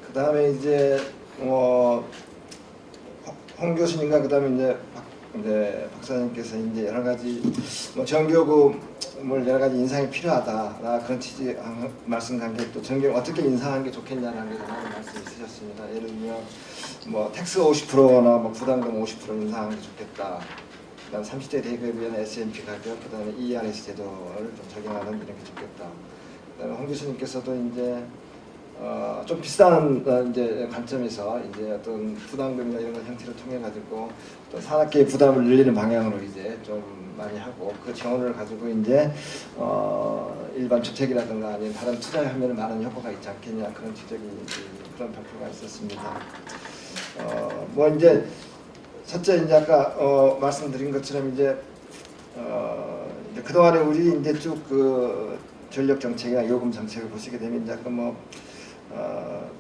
그 다음에 이제 홍 교수님과 그 다음에 이제 이제 박사님께서 이제 여러 가지 뭐 정교금을 여러 가지 인상이 필요하다 그런 취지 말씀 관계 또 정교금 어떻게 인상하는 게 좋겠냐라는 게 많은 말씀 있으셨습니다. 예를 들면 뭐 텍스 50%나 뭐 부담금 50% 인상하는 게 좋겠다. 그다음 30대 대기업에 의한 S&P 가격, 그다음에 ERS 제도를 좀 적용하는 이런 게 좋겠다. 그다음에 홍 교수님께서도 이제 좀 비슷한 이제 관점에서 이제 어떤 부담금이나 이런 형태를 통해 가지고 또 산업계의 부담을 늘리는 방향으로 이제 좀 많이 하고 그 재원을 가지고 이제 일반 주택이라든가 아니면 다른 투자에 하면 많은 효과가 있지 않겠냐 그런 지적이 그런 발표가 있었습니다. 뭐 이제 첫째 이제 아까 말씀드린 것처럼 이제 그동안에 우리 이제 쭉 그 전력 정책이나 요금 정책을 보시게 되면 이제 아까 뭐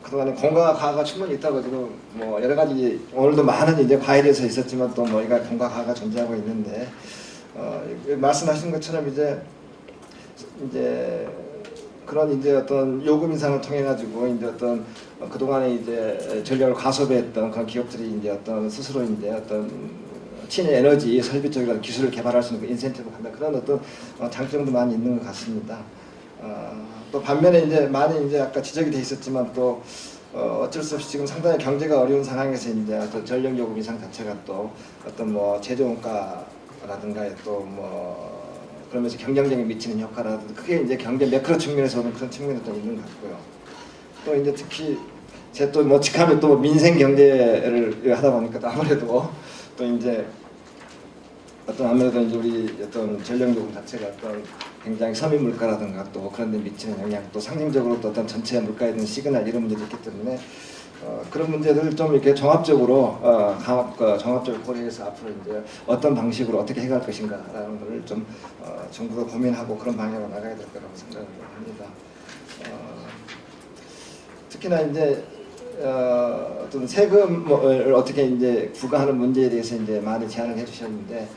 그동안에 공과 가가 충분히 있다고 지금 뭐 여러 가지 오늘도 많은 이제 과일에서 있었지만 또 뭐 이가 공과 가가 존재하고 있는데 말씀하신 것처럼 이제 그런 이제 어떤 요금 인상을 통해 가지고 이제 어떤 그동안에 이제 전력을 과소비했던 그런 기업들이 이제 어떤 스스로 이제 어떤 친에너지 설비 쪽이라는 기술을 개발할 수 있는 인센티브를 한다 그런 어떤 장점도 많이 있는 것 같습니다. 또 반면에 이제 많이 이제 아까 지적이 돼 있었지만 또 어쩔 수 없이 지금 상당히 경제가 어려운 상황에서 이제 어떤 전력 요금 인상 자체가 또 어떤 뭐 제조 원가라든가 또 뭐 그러면서 경쟁력에 미치는 효과라든가 그게 이제 경제 매크로 측면에서는 그런 측면이 또 있는 것 같고요. 또 이제 특히 제 또 뭐 직하면 또 민생 경제를 하다 보니까 또 아무래도 또 이제 아무래도 이제 우리 어떤 전력 요금 자체가 어떤 굉장히 서민 물가라든가 또 그런 데 미치는 영향 또 상징적으로 또 어떤 전체 물가에 대한 시그널 이런 문제도 있기 때문에 그런 문제들을 좀 이렇게 종합적으로 종합적으로 고려해서 앞으로 이제 어떤 방식으로 어떻게 해갈 것인가라는 것을 좀 정부가 고민하고 그런 방향으로 나가야 될 거라고 생각을 합니다. 특히나 이제 어떤 세금을 어떻게 이제 부과하는 문제에 대해서 이제 많이 제안을 해주셨는데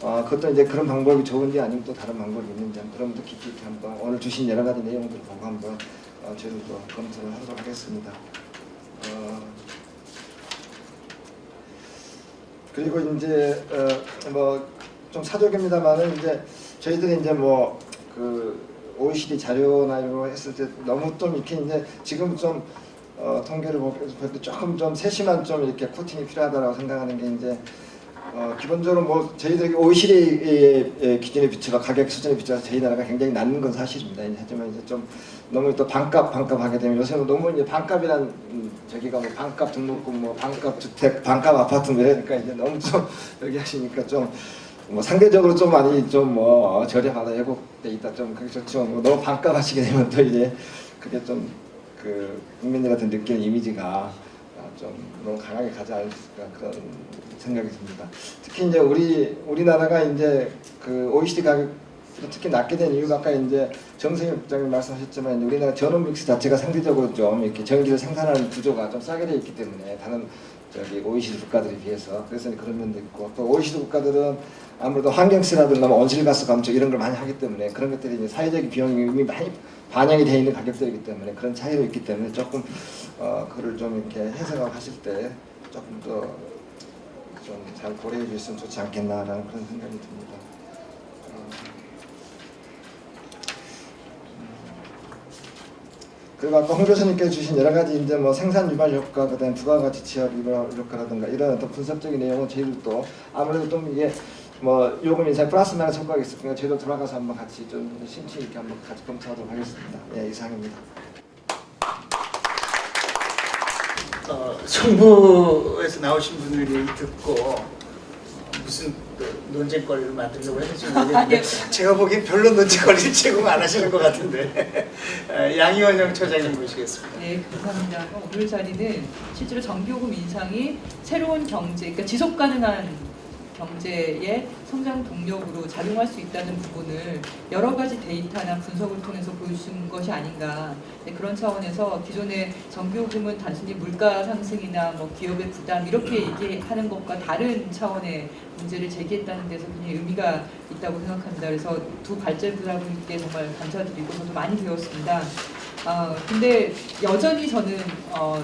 그것도 이제 그런 방법이 좋은지 아니면 또 다른 방법이 있는지 그럼 또 깊이 있게 한번 오늘 주신 여러 가지 내용들을 보고 한번 저희도 검토를 하도록 하겠습니다. 그리고 이제 뭐 좀 사족입니다만은 이제 저희들이 이제 뭐 그 OECD 자료나 이런 거 했을 때 너무 좀 이렇게 이제 지금 좀 통계를 볼 때 조금 좀 세심한 좀 이렇게 코팅이 필요하다고 생각하는 게 이제 기본적으로 뭐 저희들이 OECD 기준에 비춰서 가격 수준에 비춰서 저희 나라가 굉장히 낮은 건 사실입니다. 하지만 이제 좀 너무 또 반값하게 되면 요새는 너무 이제 반값이란 저기가 뭐 반값 등록금 뭐 반값 주택 반값 아파트 뭐 이러니까 이제 너무 좀 여기 하시니까 좀 뭐 상대적으로 좀 많이 좀 뭐 저렴하다 왜곡돼 있다 좀 그게 좋죠. 뭐 너무 반값 하시게 되면 또 이제 그게 좀 그 국민들한테 느끼는 이미지가 좀 너무 강하게 가지 않을까 그런 생각이 듭니다. 특히 이제 우리나라가 이제 그 OECD 가격 특히 낮게 된 이유가 아까 이제 정승엽 부장님 말씀하셨지만 우리나라 전원 믹스 자체가 상대적으로 좀 이렇게 전기를 생산하는 구조가 좀 싸게 되어 있기 때문에 다른 OECD 국가들에 비해서 그래서 그런 면도 있고 또 OECD 국가들은 아무래도 환경세라든가 뭐 온실가스 감축 이런 걸 많이 하기 때문에 그런 것들이 이제 사회적인 비용이 이미 많이 반영이 되어 있는 가격들이기 때문에 그런 차이도 있기 때문에 조금 그거를 좀 이렇게 해석을 하실 때 조금 더 좀 잘 고려해 주셨으면 좋지 않겠나라는 그런 생각이 듭니다. 그리고 아까 홍 교수님께서 주신 여러 가지 이제 뭐 생산 유발 효과, 그다음 부가가치 취업 유발 효과라든가 이런 어떤 분석적인 내용은 저희들도 아무래도 좀 이게 뭐 요금 인상 플러스 마이너스 효과가 있으니까 저희도 돌아가서 한번 같이 좀 심층 있게 한번 같이 검토하도록 하겠습니다. 예, 이상입니다. 정부에서 나오신 분들이 듣고 무슨 논쟁거리를 만들려고 했는지 모르겠는데 제가 보기엔 별로 논쟁거리를 제공 안 하시는 것 같은데 양희원영 처장님 모시겠습니다. 네, 감사합니다. 오늘 자리는 실제로 전기요금 인상이 새로운 경제, 그러니까 지속 가능한 경제의 성장 동력으로 작용할 수 있다는 부분을 여러 가지 데이터나 분석을 통해서 보여주신 것이 아닌가. 네, 그런 차원에서 기존의 전기요금은 단순히 물가 상승이나 뭐 기업의 부담 이렇게 얘기하는 것과 다른 차원의 문제를 제기했다는 데서 굉장히 의미가 있다고 생각합니다. 그래서 두 발제부장님께 정말 감사드리고 저도 많이 배웠습니다. 근데 여전히 저는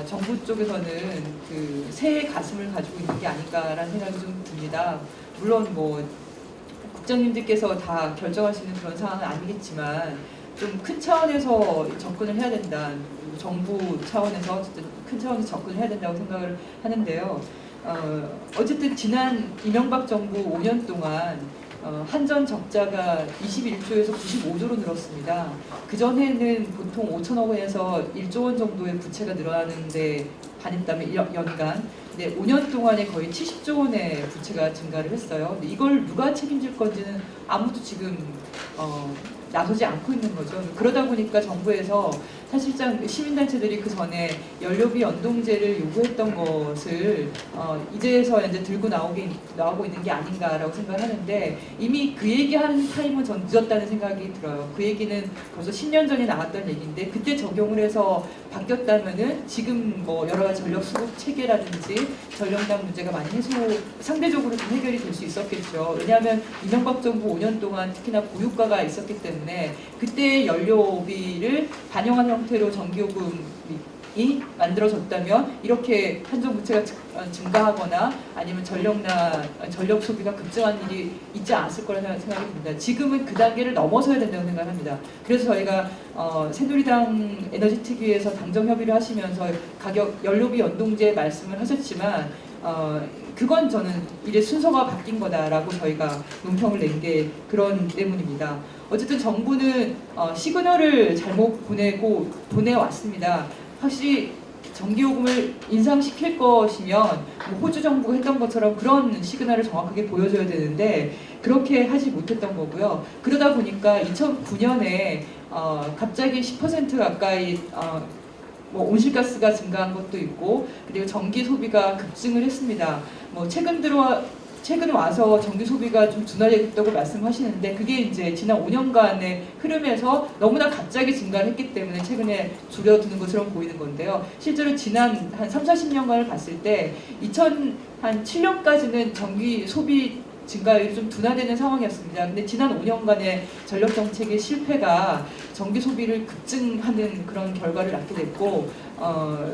정부 쪽에서는 그 새의 가슴을 가지고 있는 게 아닌가라는 생각이 좀 듭니다. 물론 뭐 국장님들께서 다 결정할 수 있는 그런 상황은 아니겠지만 좀 큰 차원에서 접근을 해야 된다. 정부 차원에서 어쨌든 큰 차원에서 접근을 해야 된다고 생각을 하는데요. 어쨌든 지난 이명박 정부 5년 동안 한전 적자가 21조에서 95조로 늘었습니다. 그전에는 보통 5천억 원에서 1조 원 정도의 부채가 늘어나는데 반했다면 연간. 근데 5년 동안에 거의 70조 원의 부채가 증가를 했어요. 근데 이걸 누가 책임질 건지는 아무도 지금 나서지 않고 있는 거죠. 그러다 보니까 정부에서 사실상 시민단체들이 그 전에 연료비 연동제를 요구했던 것을 이제서야 이제 들고 나오고 있는 게 아닌가라고 생각을 하는데 이미 그 얘기하는 타임은 전 늦었다는 생각이 들어요. 그 얘기는 벌써 10년 전에 나왔던 얘기인데 그때 적용을 해서 바뀌었다면은 지금 뭐 여러 가지 전력 수급 체계라든지 전력난 문제가 많이 상대적으로 좀 해결이 될 수 있었겠죠. 왜냐하면 이명박 정부 5년 동안 특히나 고유가가 있었기 때문에 그때 연료비를 반영한 형태로 전기요금이 만들어졌다면 이렇게 한전 부채가 증가하거나 아니면 전력 소비가 급증한 일이 있지 않았을 거라는 생각이 듭니다. 지금은 그 단계를 넘어서야 된다고 생각합니다. 그래서 저희가 새누리당 에너지특위에서 당정 협의를 하시면서 가격 연료비 연동제 말씀을 하셨지만 그건 저는 이제 순서가 바뀐 거다라고 저희가 논평을 낸 게 그런 때문입니다. 어쨌든 정부는 시그널을 잘못 보내왔습니다. 확실히 전기요금을 인상시킬 것이면 뭐 호주 정부가 했던 것처럼 그런 시그널을 정확하게 보여줘야 되는데 그렇게 하지 못했던 거고요. 그러다 보니까 2009년에 갑자기 10% 가까이 뭐 온실가스가 증가한 것도 있고 그리고 전기 소비가 급증을 했습니다. 뭐 최근 와서 전기 소비가 좀 둔화됐다고 말씀하시는데 그게 이제 지난 5년간의 흐름에서 너무나 갑자기 증가를 했기 때문에 최근에 줄어드는 것처럼 보이는 건데요. 실제로 지난 한 3, 40년간을 봤을 때 2007년까지는 전기 소비 증가율이 좀 둔화되는 상황이었습니다. 근데 지난 5년간의 전력 정책의 실패가 전기 소비를 급증하는 그런 결과를 낳게 됐고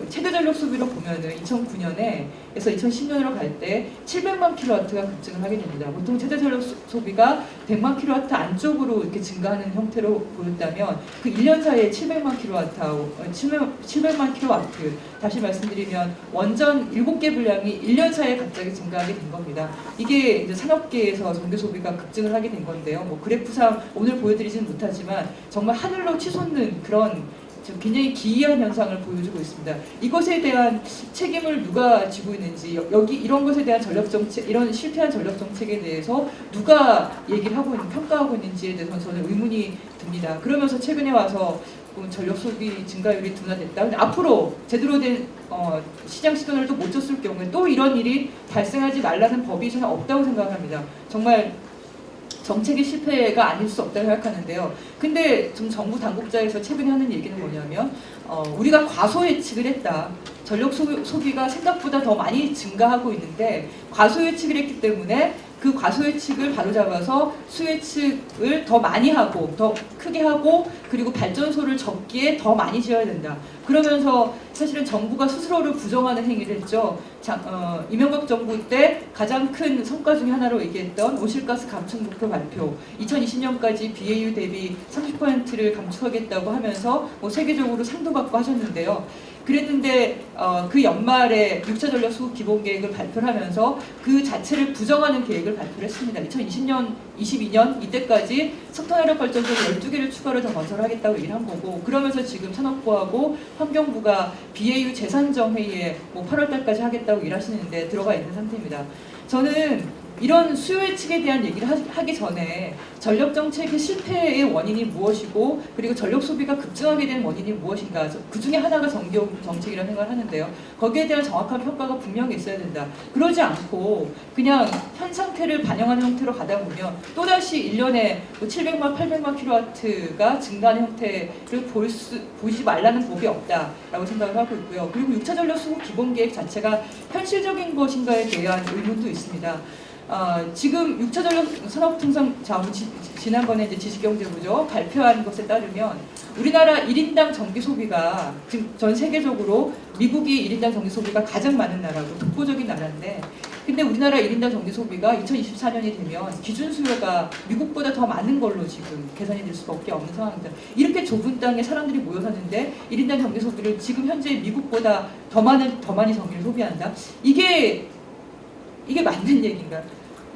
최대 전력 소비로 보면은 2009년에서 2010년으로 갈 때 700만 킬로와트가 급증을 하게 됩니다. 보통 최대 전력 소비가 100만 킬로와트 안쪽으로 이렇게 증가하는 형태로 보였다면 그 1년 사이에 700만 킬로와트 다시 말씀드리면 원전 7개 분량이 1년 사이에 갑자기 증가하게 된 겁니다. 이게 이제 산업계에서 전기 소비가 급증을 하게 된 건데요. 뭐 그래프상 오늘 보여드리지는 못하지만 정말 하늘로 치솟는 그런 굉장히 기이한 현상을 보여주고 있습니다. 이것에 대한 책임을 누가 지고 있는지 여기 이런 것에 대한 전력 정책 이런 실패한 전력 정책에 대해서 누가 얘기를 하고 있는 평가하고 있는지에 대해서 저는 의문이 듭니다. 그러면서 최근에 와서 전력 소비 증가율이 둔화됐다. 근데 앞으로 제대로 된 시장 시그널을 또 못 줬을 경우에 또 이런 일이 발생하지 말라는 법이 저는 없다고 생각합니다. 정말 정책의 실패가 아닐 수 없다고 생각하는데요. 근데 좀 정부 당국자에서 최근에 하는 얘기는 뭐냐면 우리가 과소 예측을 했다. 전력 소비가 생각보다 더 많이 증가하고 있는데 과소 예측을 했기 때문에 그 과소 예측을 바로잡아서 수예측을 더 많이 하고 더 크게 하고 그리고 발전소를 적기에 더 많이 지어야 된다. 그러면서 사실은 정부가 스스로를 부정하는 행위를 했죠. 이명박 정부 때 가장 큰 성과 중에 하나로 얘기했던 온실가스 감축 목표 발표 2020년까지 BAU 대비 30%를 감축하겠다고 하면서 뭐 세계적으로 상도 받고 하셨는데요. 그랬는데 그 연말에 6차 전력 수급 기본 계획을 발표를 하면서 그 자체를 부정하는 계획을 발표를 했습니다. 2020년, 22년 이때까지 석탄화력 발전소 12개를 추가로 더 건설하겠다고 얘기를 한 거고 그러면서 지금 산업부하고 환경부가 BAU 재산정 회의에 뭐 8월 달까지 하겠다고 일하시는데 들어가 있는 상태입니다. 저는 이런 수요 예측에 대한 얘기를 하기 전에 전력 정책의 실패의 원인이 무엇이고 그리고 전력 소비가 급증하게 된 원인이 무엇인가 그 중에 하나가 전기요금 정책이라는 생각을 하는데요. 거기에 대한 정확한 평가가 분명히 있어야 된다. 그러지 않고 그냥 현 상태를 반영하는 형태로 가다 보면 또다시 1년에 700만, 800만 킬로와트가 증가하는 형태를 보지 말라는 법이 없다라고 생각을 하고 있고요. 그리고 6차 전력 수급 기본 계획 자체가 현실적인 것인가에 대한 의문도 있습니다. 지금 6차 전력 산업통상자원 지난번에 이제 지식경제부죠 발표한 것에 따르면 우리나라 1인당 전기 소비가 지금 전 세계적으로 미국이 1인당 전기 소비가 가장 많은 나라고 독보적인 나라인데 근데 근데 우리나라 1인당 전기 소비가 2024년이 되면 기준 수요가 미국보다 더 많은 걸로 지금 계산이 될 수밖에 없는 상황입니다. 이렇게 좁은 땅에 사람들이 모여 사는데 1인당 전기 소비를 지금 현재 미국보다 더 많이 전기를 소비한다. 이게 맞는 얘기인가?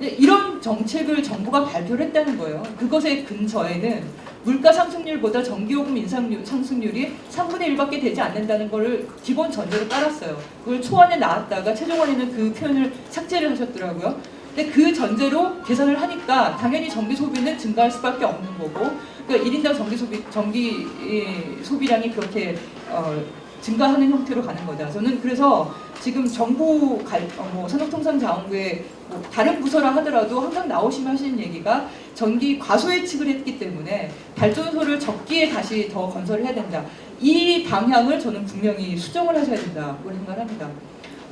이런 정책을 정부가 발표를 했다는 거예요. 그것의 근저에는 물가 상승률보다 전기요금 상승률이 3분의 1밖에 되지 않는다는 것을 기본 전제로 깔았어요. 그걸 초안에 나왔다가 최종안에는 그 표현을 삭제를 하셨더라고요. 근데 그 전제로 계산을 하니까 당연히 전기 소비는 증가할 수밖에 없는 거고, 그러니까 1인당 전기 소비량이 그렇게 증가하는 형태로 가는 거다. 저는 그래서 지금 정부 산업통상자원부의 다른 부서라 하더라도 항상 나오시면 하시는 얘기가 전기 과소 예측을 했기 때문에 발전소를 적기에 다시 더 건설을 해야 된다. 이 방향을 저는 분명히 수정을 하셔야 된다고 생각합니다.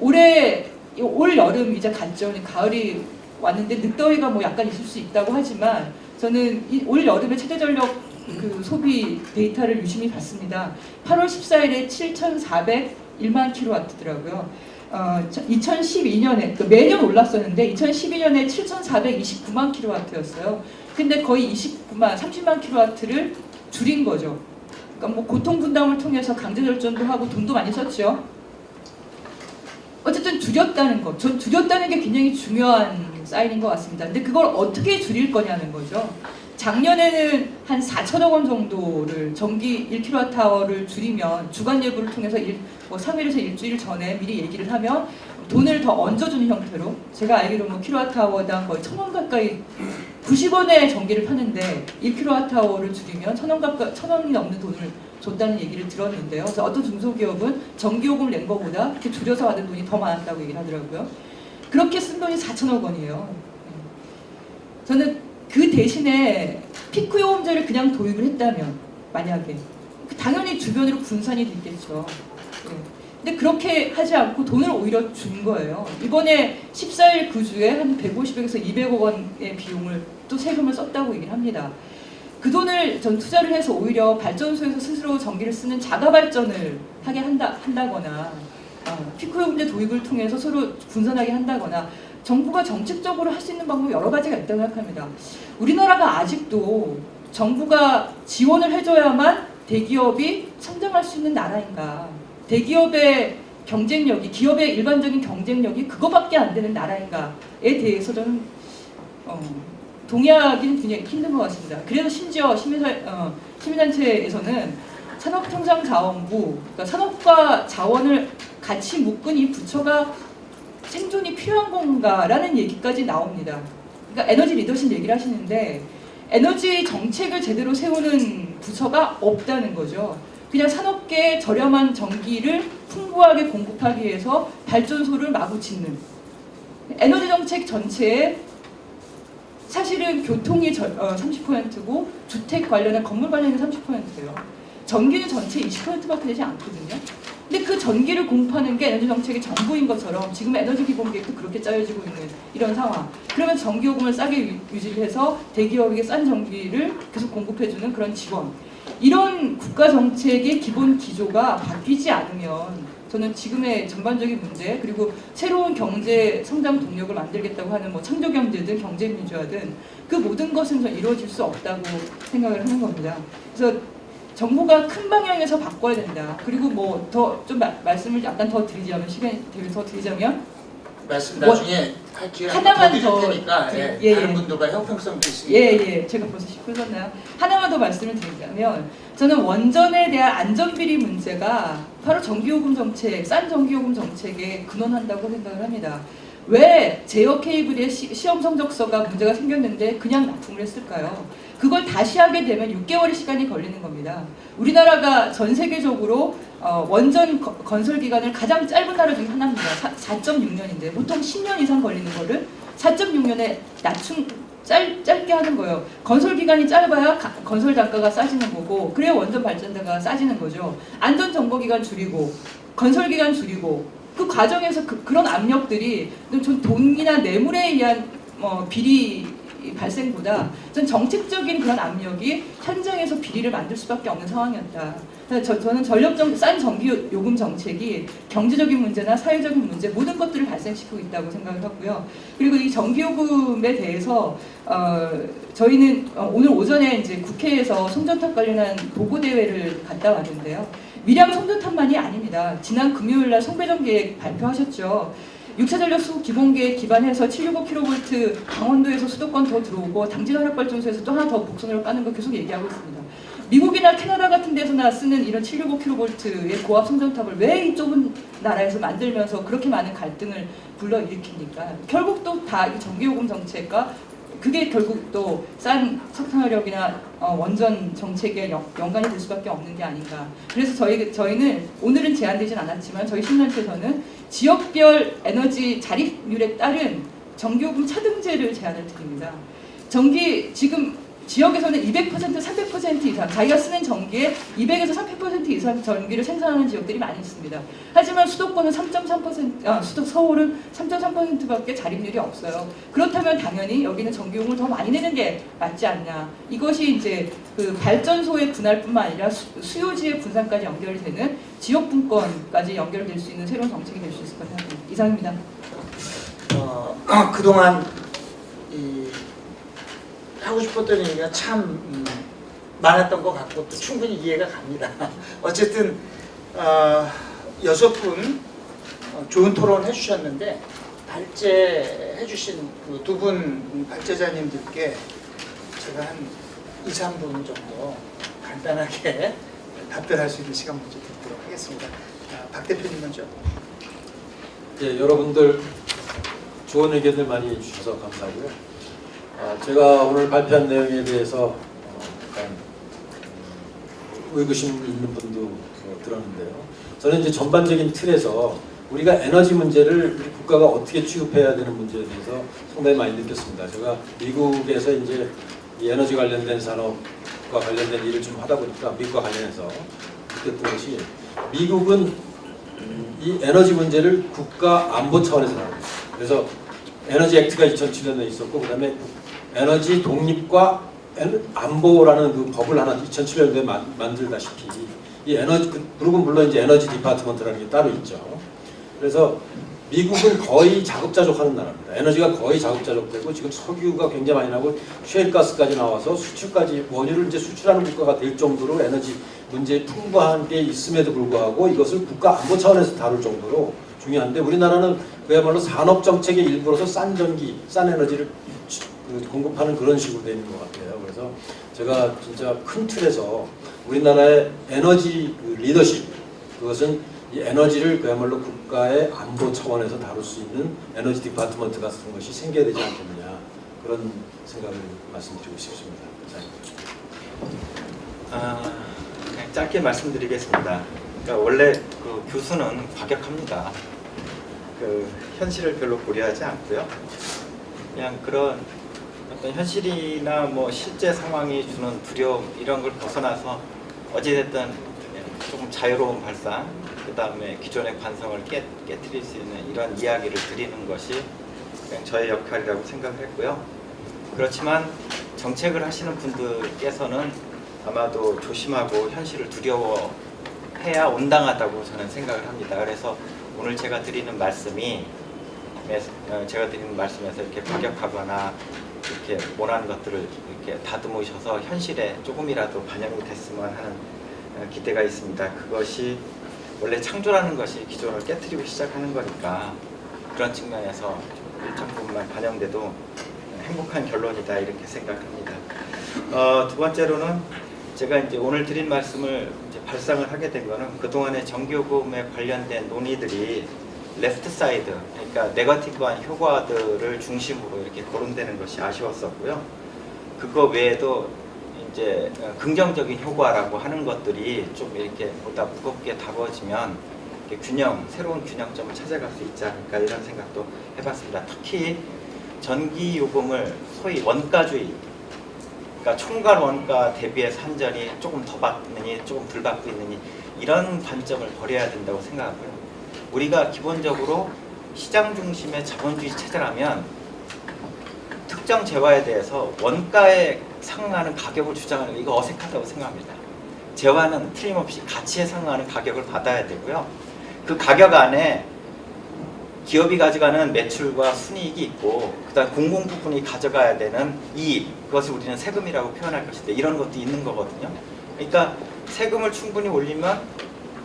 올 여름 이제 갔죠. 가을이 왔는데 늦더위가 약간 있을 수 있다고 하지만 저는 올 여름에 최대 전력 그 소비 데이터를 유심히 봤습니다. 8월 14일에 7,401만 킬로와트더라고요. 2012년에 매년 올랐었는데 2012년에 7,429만 킬로와트였어요. 근데 거의 30만 킬로와트를 줄인 거죠. 그러니까 고통 분담을 통해서 강제 절전도 하고 돈도 많이 썼죠. 어쨌든 줄였다는 것. 전 줄였다는 게 굉장히 중요한 사인인 것 같습니다. 근데 그걸 어떻게 줄일 거냐는 거죠. 작년에는 한 4천억 원 정도를 전기 1kWh를 줄이면 주간 예보를 통해서 3일에서 일주일 전에 미리 얘기를 하면 돈을 더 얹어주는 형태로, 제가 알기로 킬로와트아워당 거의 1,000원 가까이 90원에 전기를 파는데 1kWh를 줄이면 1,000원이 넘는 돈을 줬다는 얘기를 들었는데요. 그래서 어떤 중소기업은 전기요금을 낸 것보다 이렇게 줄여서 받은 돈이 더 많았다고 얘기를 하더라고요. 그렇게 쓴 돈이 4천억 원이에요. 저는 그 대신에 피크요금제를 그냥 도입을 했다면, 만약에 당연히 주변으로 분산이 됐겠죠. 근데 그렇게 하지 않고 돈을 오히려 준 거예요. 이번에 14일 그 주에 한 150억에서 200억 원의 비용을 또 세금을 썼다고 얘기를 합니다. 그 돈을 전 투자를 해서 오히려 발전소에서 스스로 전기를 쓰는 자가 발전을 하게 한다거나 피크요금제 도입을 통해서 서로 분산하게 한다거나, 정부가 정책적으로 할 수 있는 방법이 여러 가지가 있다고 생각합니다. 우리나라가 아직도 정부가 지원을 해줘야만 대기업이 성장할 수 있는 나라인가, 대기업의 경쟁력이, 기업의 일반적인 경쟁력이 그거밖에 안 되는 나라인가에 대해서 저는 동의하기는 굉장히 힘든 것 같습니다. 그래서 심지어 시민단체에서는 산업통상자원부, 그러니까 산업과 자원을 같이 묶은 이 부처가 생존이 필요한 건가라는 얘기까지 나옵니다. 그러니까 에너지 리더십 얘기를 하시는데 에너지 정책을 제대로 세우는 부처가 없다는 거죠. 그냥 산업계에 저렴한 전기를 풍부하게 공급하기 위해서 발전소를 마구 짓는, 에너지 정책 전체에 사실은 교통이 30%고 주택 관련한 건물 관련이 30%예요. 전기는 전체 20%밖에 되지 않거든요. 근데 그 전기를 공급하는 게 에너지 정책의 전부인 것처럼 지금 에너지 기본계획도 그렇게 짜여지고 있는 이런 상황. 그러면 전기요금을 싸게 유지를 해서 대기업에게 싼 전기를 계속 공급해주는 그런 지원. 이런 국가 정책의 기본 기조가 바뀌지 않으면 저는 지금의 전반적인 문제, 그리고 새로운 경제 성장 동력을 만들겠다고 하는 창조경제든 경제민주화든 그 모든 것은 이루어질 수 없다고 생각을 하는 겁니다. 그래서 정부가 큰 방향에서 바꿔야 된다. 그리고 더 좀 말씀을 약간 더 드리자면, 시간이 더 드리자면, 말씀 나중에 할 기회 하나만 더 더 드릴 테니까 다른 분들과 형평성도 있으니까. 제가 벌써 10분 썼나요? 하나만 더 말씀을 드리자면, 저는 원전에 대한 안전비리 문제가 바로 전기요금 정책, 싼 전기요금 정책에 근원한다고 생각을 합니다. 왜 제어 케이블의 시험 성적서가 문제가 생겼는데 그냥 납품을 했을까요? 그걸 다시 하게 되면 6개월의 시간이 걸리는 겁니다. 우리나라가 전 세계적으로 원전 건설 기간을 가장 짧은 나라 중에 하나입니다. 4.6년인데 보통 10년 이상 걸리는 거를 4.6년에 짧게 하는 거예요. 건설 기간이 짧아야 건설 단가가 싸지는 거고, 그래야 원전 발전가가 싸지는 거죠. 안전 점거 기간 줄이고 건설 기간 줄이고, 그 과정에서 그런 압력들이 좀 돈이나 뇌물에 의한 비리에 이 발생보다 전 정책적인 그런 압력이 현장에서 비리를 만들 수밖에 없는 상황이었다. 저는 싼 전기 요금 정책이 경제적인 문제나 사회적인 문제 모든 것들을 발생시키고 있다고 생각을 하고요. 그리고 이 전기 요금에 대해서 저희는 오늘 오전에 이제 국회에서 송전탑 관련한 보고 대회를 갔다 왔는데요. 밀양 송전탑만이 아닙니다. 지난 금요일날 송배전 계획 발표하셨죠. 6차 전력 수급 기본 계획 기반해서 765kV 강원도에서 수도권 더 들어오고 당진 화력발전소에서 또 하나 더 복선으로 까는 거 계속 얘기하고 있습니다. 미국이나 캐나다 같은 데서나 쓰는 이런 765kV의 고압 송전탑을 왜 이 좁은 나라에서 만들면서 그렇게 많은 갈등을 불러일으킵니까? 결국 또 다 이 전기요금 정책과 그게 결국 또 싼 석탄화력이나 원전 정책에 연관이 될 수밖에 없는 게 아닌가. 그래서 저희는 오늘은 제한되진 않았지만 저희 신단체에서는 지역별 에너지 자립률에 따른 전기요금 차등제를 제안을 드립니다. 지금 지역에서는 200%, 300% 이상 자기가 쓰는 전기의 200에서 300% 이상 전기를 생산하는 지역들이 많이 있습니다. 하지만 수도권은 3.3%, 서울은 3.3%밖에 자립률이 없어요. 그렇다면 당연히 여기는 전기요금을 더 많이 내는 게 맞지 않냐. 이것이 이제 그 발전소의 분할뿐만 아니라 수요지의 분산까지 연결이 되는 지역 분권까지 연결될 수 있는 새로운 정책이 될 수 있을 것 같습니다. 이상입니다. 그동안 하고 싶었던 얘기가 참 많았던 것 같고 또 충분히 이해가 갑니다. 어쨌든 6분 좋은 토론 해주셨는데 발제해 주신 그 두 분 발제자님들께 제가 한 2, 3분 정도 간단하게 답변할 수 있는 시간 먼저 드리도록 하겠습니다. 박 대표님 먼저. 예, 여러분들 좋은 의견들 많이 주셔서 감사하고요. 제가 오늘 발표한 내용에 대해서 약간 의구심 있는 분도 들었는데요. 저는 이제 전반적인 틀에서 우리가 에너지 문제를 우리 국가가 어떻게 취급해야 되는 문제에 대해서 상당히 많이 느꼈습니다. 제가 미국에서 이제 이 에너지 관련된 산업과 관련된 일을 좀 하다 보니까 미국과 관련해서 느꼈던 것이 미국은 이 에너지 문제를 국가 안보 차원에서 나옵니다. 그래서 에너지 액트가 2007년에 있었고 그다음에 에너지 독립과 안보라는 그 법을 하나 2007년도에 만들다시피 이 에너지 그리고 물론 이제 에너지 디파트먼트라는 게 따로 있죠. 그래서 미국은 거의 자급자족하는 나라입니다. 에너지가 거의 자급자족되고 지금 석유가 굉장히 많이 나고 셰일가스까지 나와서 수출까지 원유를 이제 수출하는 국가가 될 정도로 에너지 문제에 풍부한 게 있음에도 불구하고 이것을 국가 안보 차원에서 다룰 정도로 중요한데 우리나라는 그야말로 산업 정책의 일부로서 싼 전기, 싼 에너지를 공급하는 그런 식으로 되어 있는 것 같아요. 그래서 제가 진짜 큰 틀에서 우리나라의 에너지 리더십, 그것은 이 에너지를 그야말로 국가의 안보 차원에서 다룰 수 있는 에너지 디파트먼트 같은 것이 생겨야 되지 않겠느냐 그런 생각을 말씀드리고 싶습니다. 그냥 짧게 말씀드리겠습니다. 그러니까 원래 그 교수는 과격합니다. 그 현실을 별로 고려하지 않고요. 그냥 그런 어떤 현실이나 뭐 실제 상황이 주는 두려움 이런 걸 벗어나서 어찌됐든 조금 자유로운 발상, 그 다음에 기존의 관성을 깨트릴 수 있는 이런 이야기를 드리는 것이 그냥 저의 역할이라고 생각을 했고요. 그렇지만 정책을 하시는 분들께서는 아마도 조심하고 현실을 두려워해야 온당하다고 저는 생각을 합니다. 그래서 오늘 제가 드리는 말씀에서 이렇게 과격하거나 이렇게 원하는 것들을 이렇게 다듬으셔서 현실에 조금이라도 반영이 됐으면 하는 기대가 있습니다. 그것이 원래 창조라는 것이 기존을 깨트리고 시작하는 거니까 그런 측면에서 일정 부분만 반영돼도 행복한 결론이다 이렇게 생각합니다. 두 번째로는 제가 이제 오늘 드린 말씀을 이제 발상을 하게 된 거는 그동안의 전기요금에 관련된 논의들이 레프트 사이드, 그러니까 네거티브한 효과들을 중심으로 이렇게 거론되는 것이 아쉬웠었고요. 그거 외에도 이제 긍정적인 효과라고 하는 것들이 좀 이렇게 보다 무겁게 다뤄지면 이렇게 새로운 균형점을 찾아갈 수 있지 않을까 이런 생각도 해봤습니다. 특히 전기요금을 소위 원가주의, 그러니까 총괄 원가 대비해서 한전이 조금 더 받느니 조금 덜 받고 있느니 이런 관점을 버려야 된다고 생각하고요. 우리가 기본적으로 시장 중심의 자본주의 체제라면 특정 재화에 대해서 원가에 상응하는 가격을 주장하는 거 이거 어색하다고 생각합니다. 재화는 틀림없이 가치에 상응하는 가격을 받아야 되고요. 그 가격 안에 기업이 가져가는 매출과 순이익이 있고 그다음 공공 부분이 가져가야 되는 이익, 그것을 우리는 세금이라고 표현할 것인데 이런 것도 있는 거거든요. 그러니까 세금을 충분히 올리면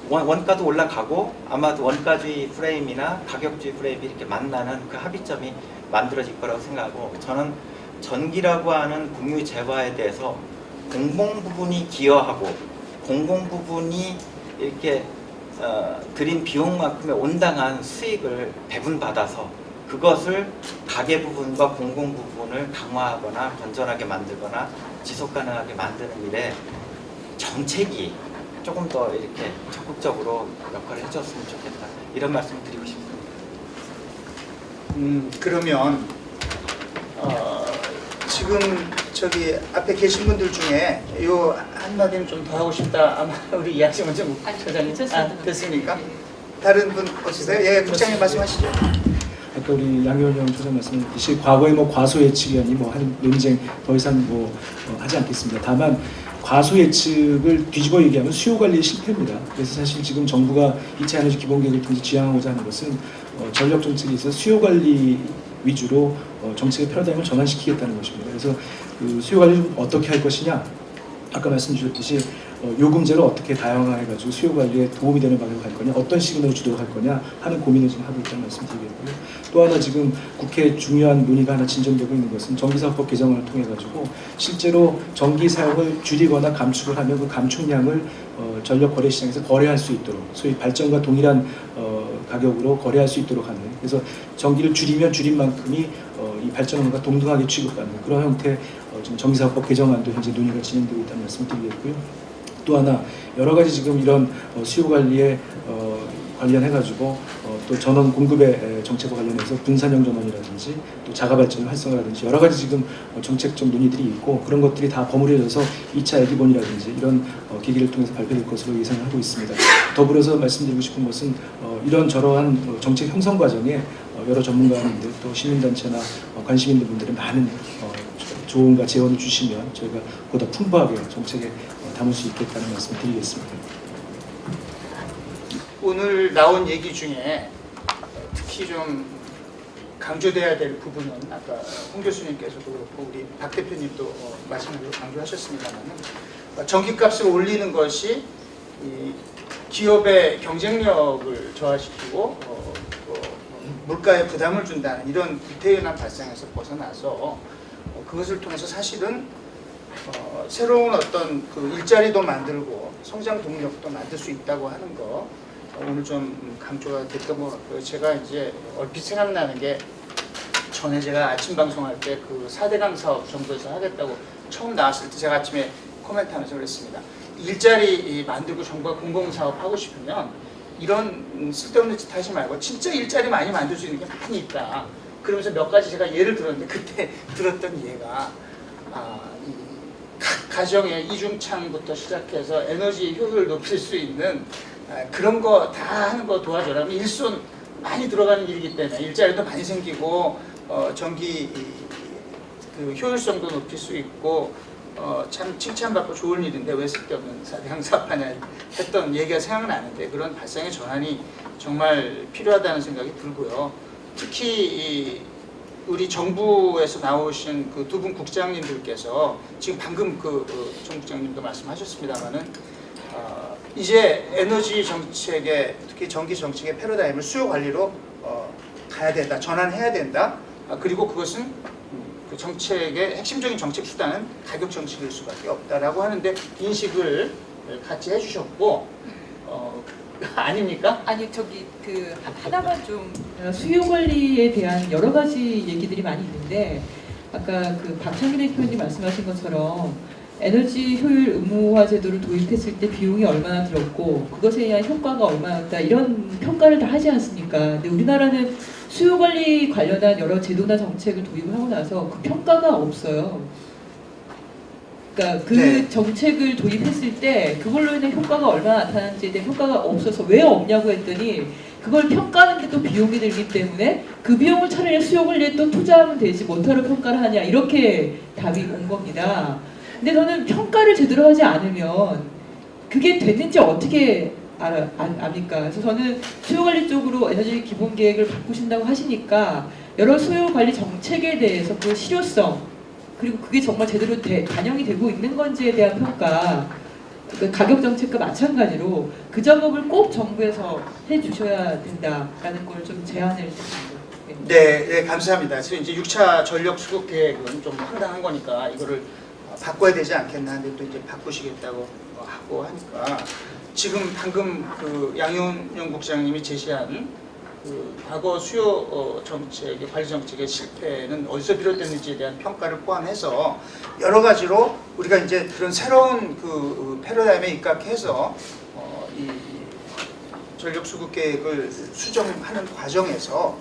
원가도 올라가고 아마도 원가주의 프레임이나 가격주의 프레임이 이렇게 만나는 그 합의점이 만들어질 거라고 생각하고, 저는 전기라고 하는 공유 재화에 대해서 공공 부분이 기여하고 공공 부분이 이렇게 들인 비용만큼의 온당한 수익을 배분받아서 그것을 가계 부분과 공공 부분을 강화하거나 건전하게 만들거나 지속 가능하게 만드는 일에 정책이 조금 더 이렇게 적극적으로 역할을 해줬으면 좋겠다, 이런 말씀을 드리고 싶습니다. 그러면 지금 저기 앞에 계신 분들 중에 요 한마디는 좀 더 하고 싶다. 아마 우리 이학생 먼저 처장님 됐습니까? 다른 분 없으세요? 예, 국장님 말씀하시죠. 아까 우리 양효영 처장 말씀하셨듯이 과거에 뭐 과소 예측이니 뭐 한 논쟁 더 이상 하지 않겠습니다. 다만 과소 예측을 뒤집어 얘기하면 수요 관리의 실패입니다. 그래서 사실 지금 정부가 2차 에너지 기본계획을 통해서 지향하고자 하는 것은 전력 정책에 있어서 수요 관리 위주로 정책의 패러다임을 전환시키겠다는 것입니다. 그래서 그 수요 관리를 어떻게 할 것이냐, 아까 말씀 주셨듯이 요금제를 어떻게 다양화해가지고 수요 관리에 도움이 되는 방향으로 갈 거냐, 어떤 시그널을 주도록 할 거냐 하는 고민을 지금 하고 있다는 말씀드리겠고요. 또 하나 지금 국회에 중요한 논의가 하나 진전되고 있는 것은 전기사업법 개정안을 통해 가지고 실제로 전기 사용을 줄이거나 감축을 하면 그 감축량을 전력 거래 시장에서 거래할 수 있도록, 소위 발전과 동일한 가격으로 거래할 수 있도록 하는, 그래서 전기를 줄이면 줄인 만큼이 이 발전원과 동등하게 취급받는 그런 형태 지금 전기사업법 개정안도 현재 논의가 진행되고 있다는 말씀을 드리겠고요. 또 하나 여러 가지 지금 이런 수요 관리에 관련해가지고 또 전원 공급의 정책과 관련해서 분산형 전원이라든지 또 자가발전 활성화라든지 여러 가지 지금 정책적 논의들이 있고, 그런 것들이 다 버무려져서 2차 예비본이라든지 이런 계기를 통해서 발표될 것으로 예상을 하고 있습니다. 더불어서 말씀드리고 싶은 것은 이런 저러한 정책 형성 과정에 여러 전문가님들 또 시민단체나 관심 있는 분들의 많은 조언과 제언을 주시면 저희가 보다 풍부하게 정책에 담을 수 있겠다는 말씀을 드리겠습니다. 오늘 나온 얘기 중에 특히 좀 강조돼야 될 부분은 아까 홍 교수님께서도 그렇고 우리 박 대표님도 말씀을 강조하셨습니다만, 전기값을 올리는 것이 이 기업의 경쟁력을 저하시키고 물가에 부담을 준다는 이런 구태연한 발상에서 벗어나서 그것을 통해서 사실은 새로운 어떤 그 일자리도 만들고 성장 동력도 만들 수 있다고 하는 거 오늘 좀 강조가 됐던 것 같고요. 제가 이제 얼핏 생각나는 게 전에 제가 아침 방송할 때 그 4대강 사업 정부에서 하겠다고 처음 나왔을 때 제가 아침에 코멘트하면서 그랬습니다. 일자리 만들고 정부가 공공사업 하고 싶으면 이런 쓸데없는 짓 하지 말고 진짜 일자리 많이 만들 수 있는 게 많이 있다. 그러면서 몇 가지 제가 예를 들었는데 그때 들었던 예가 각 가정의 이중창부터 시작해서 에너지 효율을 높일 수 있는 그런 거 다 하는 거 도와줘라면 일손 많이 들어가는 일이기 때문에 일자리도 많이 생기고 전기 그 효율성도 높일 수 있고 참 칭찬받고 좋은 일인데 왜 쓸데없는 4대강 사업하냐 했던 얘기가 생각나는데, 그런 발상의 전환이 정말 필요하다는 생각이 들고요. 특히 우리 정부에서 나오신 그 두 분 국장님들께서 지금 방금 정 국장님도 말씀하셨습니다만은 이제 에너지 정책의 특히 전기 정책의 패러다임을 수요 관리로 가야 된다, 전환해야 된다. 그리고 그것은 그 정책의 핵심적인 정책 수단은 가격 정책일 수밖에 없다라고 하는데 인식을 같이 해주셨고 아닙니까? 아니 저기 그 하나만 좀 수요 관리에 대한 여러 가지 얘기들이 많이 있는데, 아까 그 박창민 대표님 말씀하신 것처럼 에너지 효율 의무화 제도를 도입했을 때 비용이 얼마나 들었고 그것에 의한 효과가 얼마였다, 이런 평가를 다 하지 않습니까? 근데 우리나라는 수요 관리 관련한 여러 제도나 정책을 도입을 하고 나서 그 평가가 없어요. 그러니까 그 네. 정책을 도입했을 때 그걸로 인해 효과가 얼마나 나타나는지에 대한 효과가 없어서 왜 없냐고 했더니 그걸 평가하는 데 또 비용이 들기 때문에 그 비용을 차라리 수요 관리에 또 투자하면 되지 뭐하러 평가를 하냐 이렇게 답이 온 겁니다. 근데 저는 평가를 제대로 하지 않으면 그게 됐는지 어떻게 압니까? 그래서 저는 수요 관리 쪽으로 에너지 기본 계획을 바꾸신다고 하시니까 여러 수요 관리 정책에 대해서 그 실효성 그리고 그게 정말 제대로 반영이 되고 있는 건지에 대한 평가, 그 가격 정책과 마찬가지로 그 작업을 꼭 정부에서 해주셔야 된다라는 걸 좀 제안을 드립니다. 네, 네, 감사합니다. 그래서 이제 6차 전력 수급 계획은 좀 황당한 거니까 이거를 바꿔야 되지 않겠나 하는데 또 이제 바꾸시겠다고 하고 하니까 지금 방금 그 양윤영 국장님이 제시한 그 과거 수요 정책의 관리 정책의 실패는 어디서 비롯됐는지에 대한 평가를 포함해서 여러 가지로 우리가 이제 그런 새로운 그 패러다임에 입각해서 이 전력 수급 계획을 수정하는 과정에서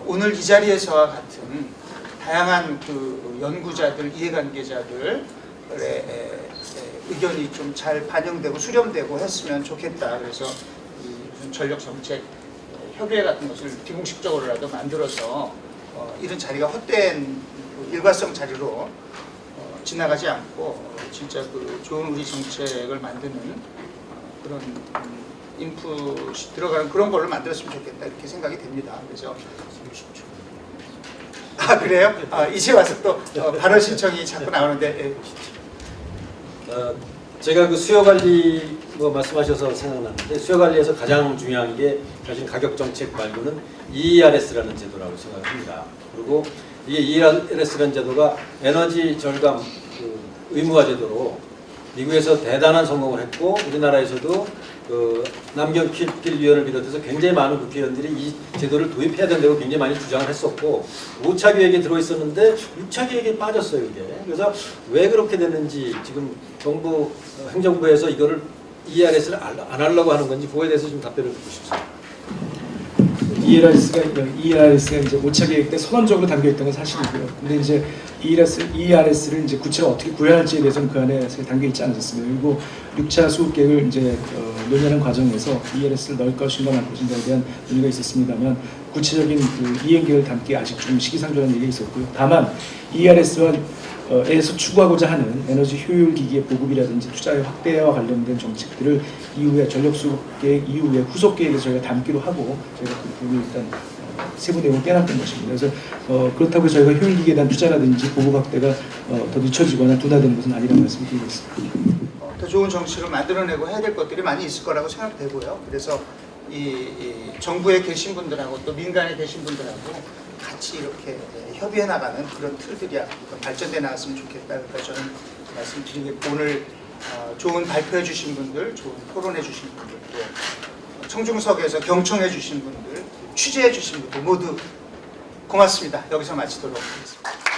오늘 이 자리에서와 같은 다양한 그 연구자들, 이해관계자들의 의견이 좀 잘 반영되고 수렴되고 했으면 좋겠다. 그래서 무슨 전력 정책 협의회 같은 것을 비공식적으로라도 만들어서 이런 자리가 헛된 일과성 자리로 지나가지 않고 진짜 그 좋은 우리 정책을 만드는 그런 인풋이 들어가는 그런 걸로 만들었으면 좋겠다 이렇게 생각이 됩니다. 그래서 그래요? 이제 와서 또 발언 신청이 자꾸 나오는데 제가 그 수요 관리 뭐 말씀하셔서 생각났는데 수요 관리에서 가장 중요한 게 사실 가격 정책 말고는 ERS라는 제도라고 생각합니다. 그리고 이 ERS라는 제도가 에너지 절감 그 의무화 제도로 미국에서 대단한 성공을 했고 우리나라에서도 그 남경필 위원을 비롯해서 굉장히 많은 국회의원들이 이 제도를 도입해야 된다고 굉장히 많이 주장을 했었고 5차 계획에 들어있었는데 6차 계획에 빠졌어요 이게. 그래서 왜 그렇게 됐는지 지금 정부 행정부에서 이거를 ERS를 안 하려고 하는 건지 그거에 대해서 좀 답변을 듣고 싶습니다. ERS가 이제 5차 계획 때 선언적으로 담겨 있던 건 사실이고요. 근데 이제 ERS를 이제 구체로 어떻게 구현할지에 대해서는 그 안에 담겨 있지 않았습니다. 그리고 6차 수급 계획을 이제 논의하는 과정에서 ERS를 넣을 것인가 말 것인가에 대한 논의가 있었습니다만 구체적인 그 이행 계획을 담기 아직 좀 시기상조라는 얘기가 있었고요. 다만 ERS에서 추구하고자 하는 에너지 효율 기기의 보급이라든지 투자의 확대와 관련된 정책들을 이후에 전력 수급 계획 이후에 후속 계획에 저희가 담기로 하고 저희가 그 부분을 일단 세부 내용을 빼놨던 것입니다. 그래서 그렇다고 저희가 효율 기기에 대한 투자라든지 보급 확대가 더 늦춰지거나 둔화되는 것은 아니라는 말씀을 드리겠습니다. 더 좋은 정치를 만들어내고 해야 될 것들이 많이 있을 거라고 생각되고요. 그래서 이 정부에 계신 분들하고 또 민간에 계신 분들하고 같이 이렇게 협의해 나가는 그런 틀들이 발전돼 나갔으면 좋겠다. 그러니까 저는 말씀드리겠고 오늘 좋은 발표해 주신 분들, 좋은 토론해 주신 분들, 또 청중석에서 경청해 주신 분들, 취재해 주신 분들 모두 고맙습니다. 여기서 마치도록 하겠습니다.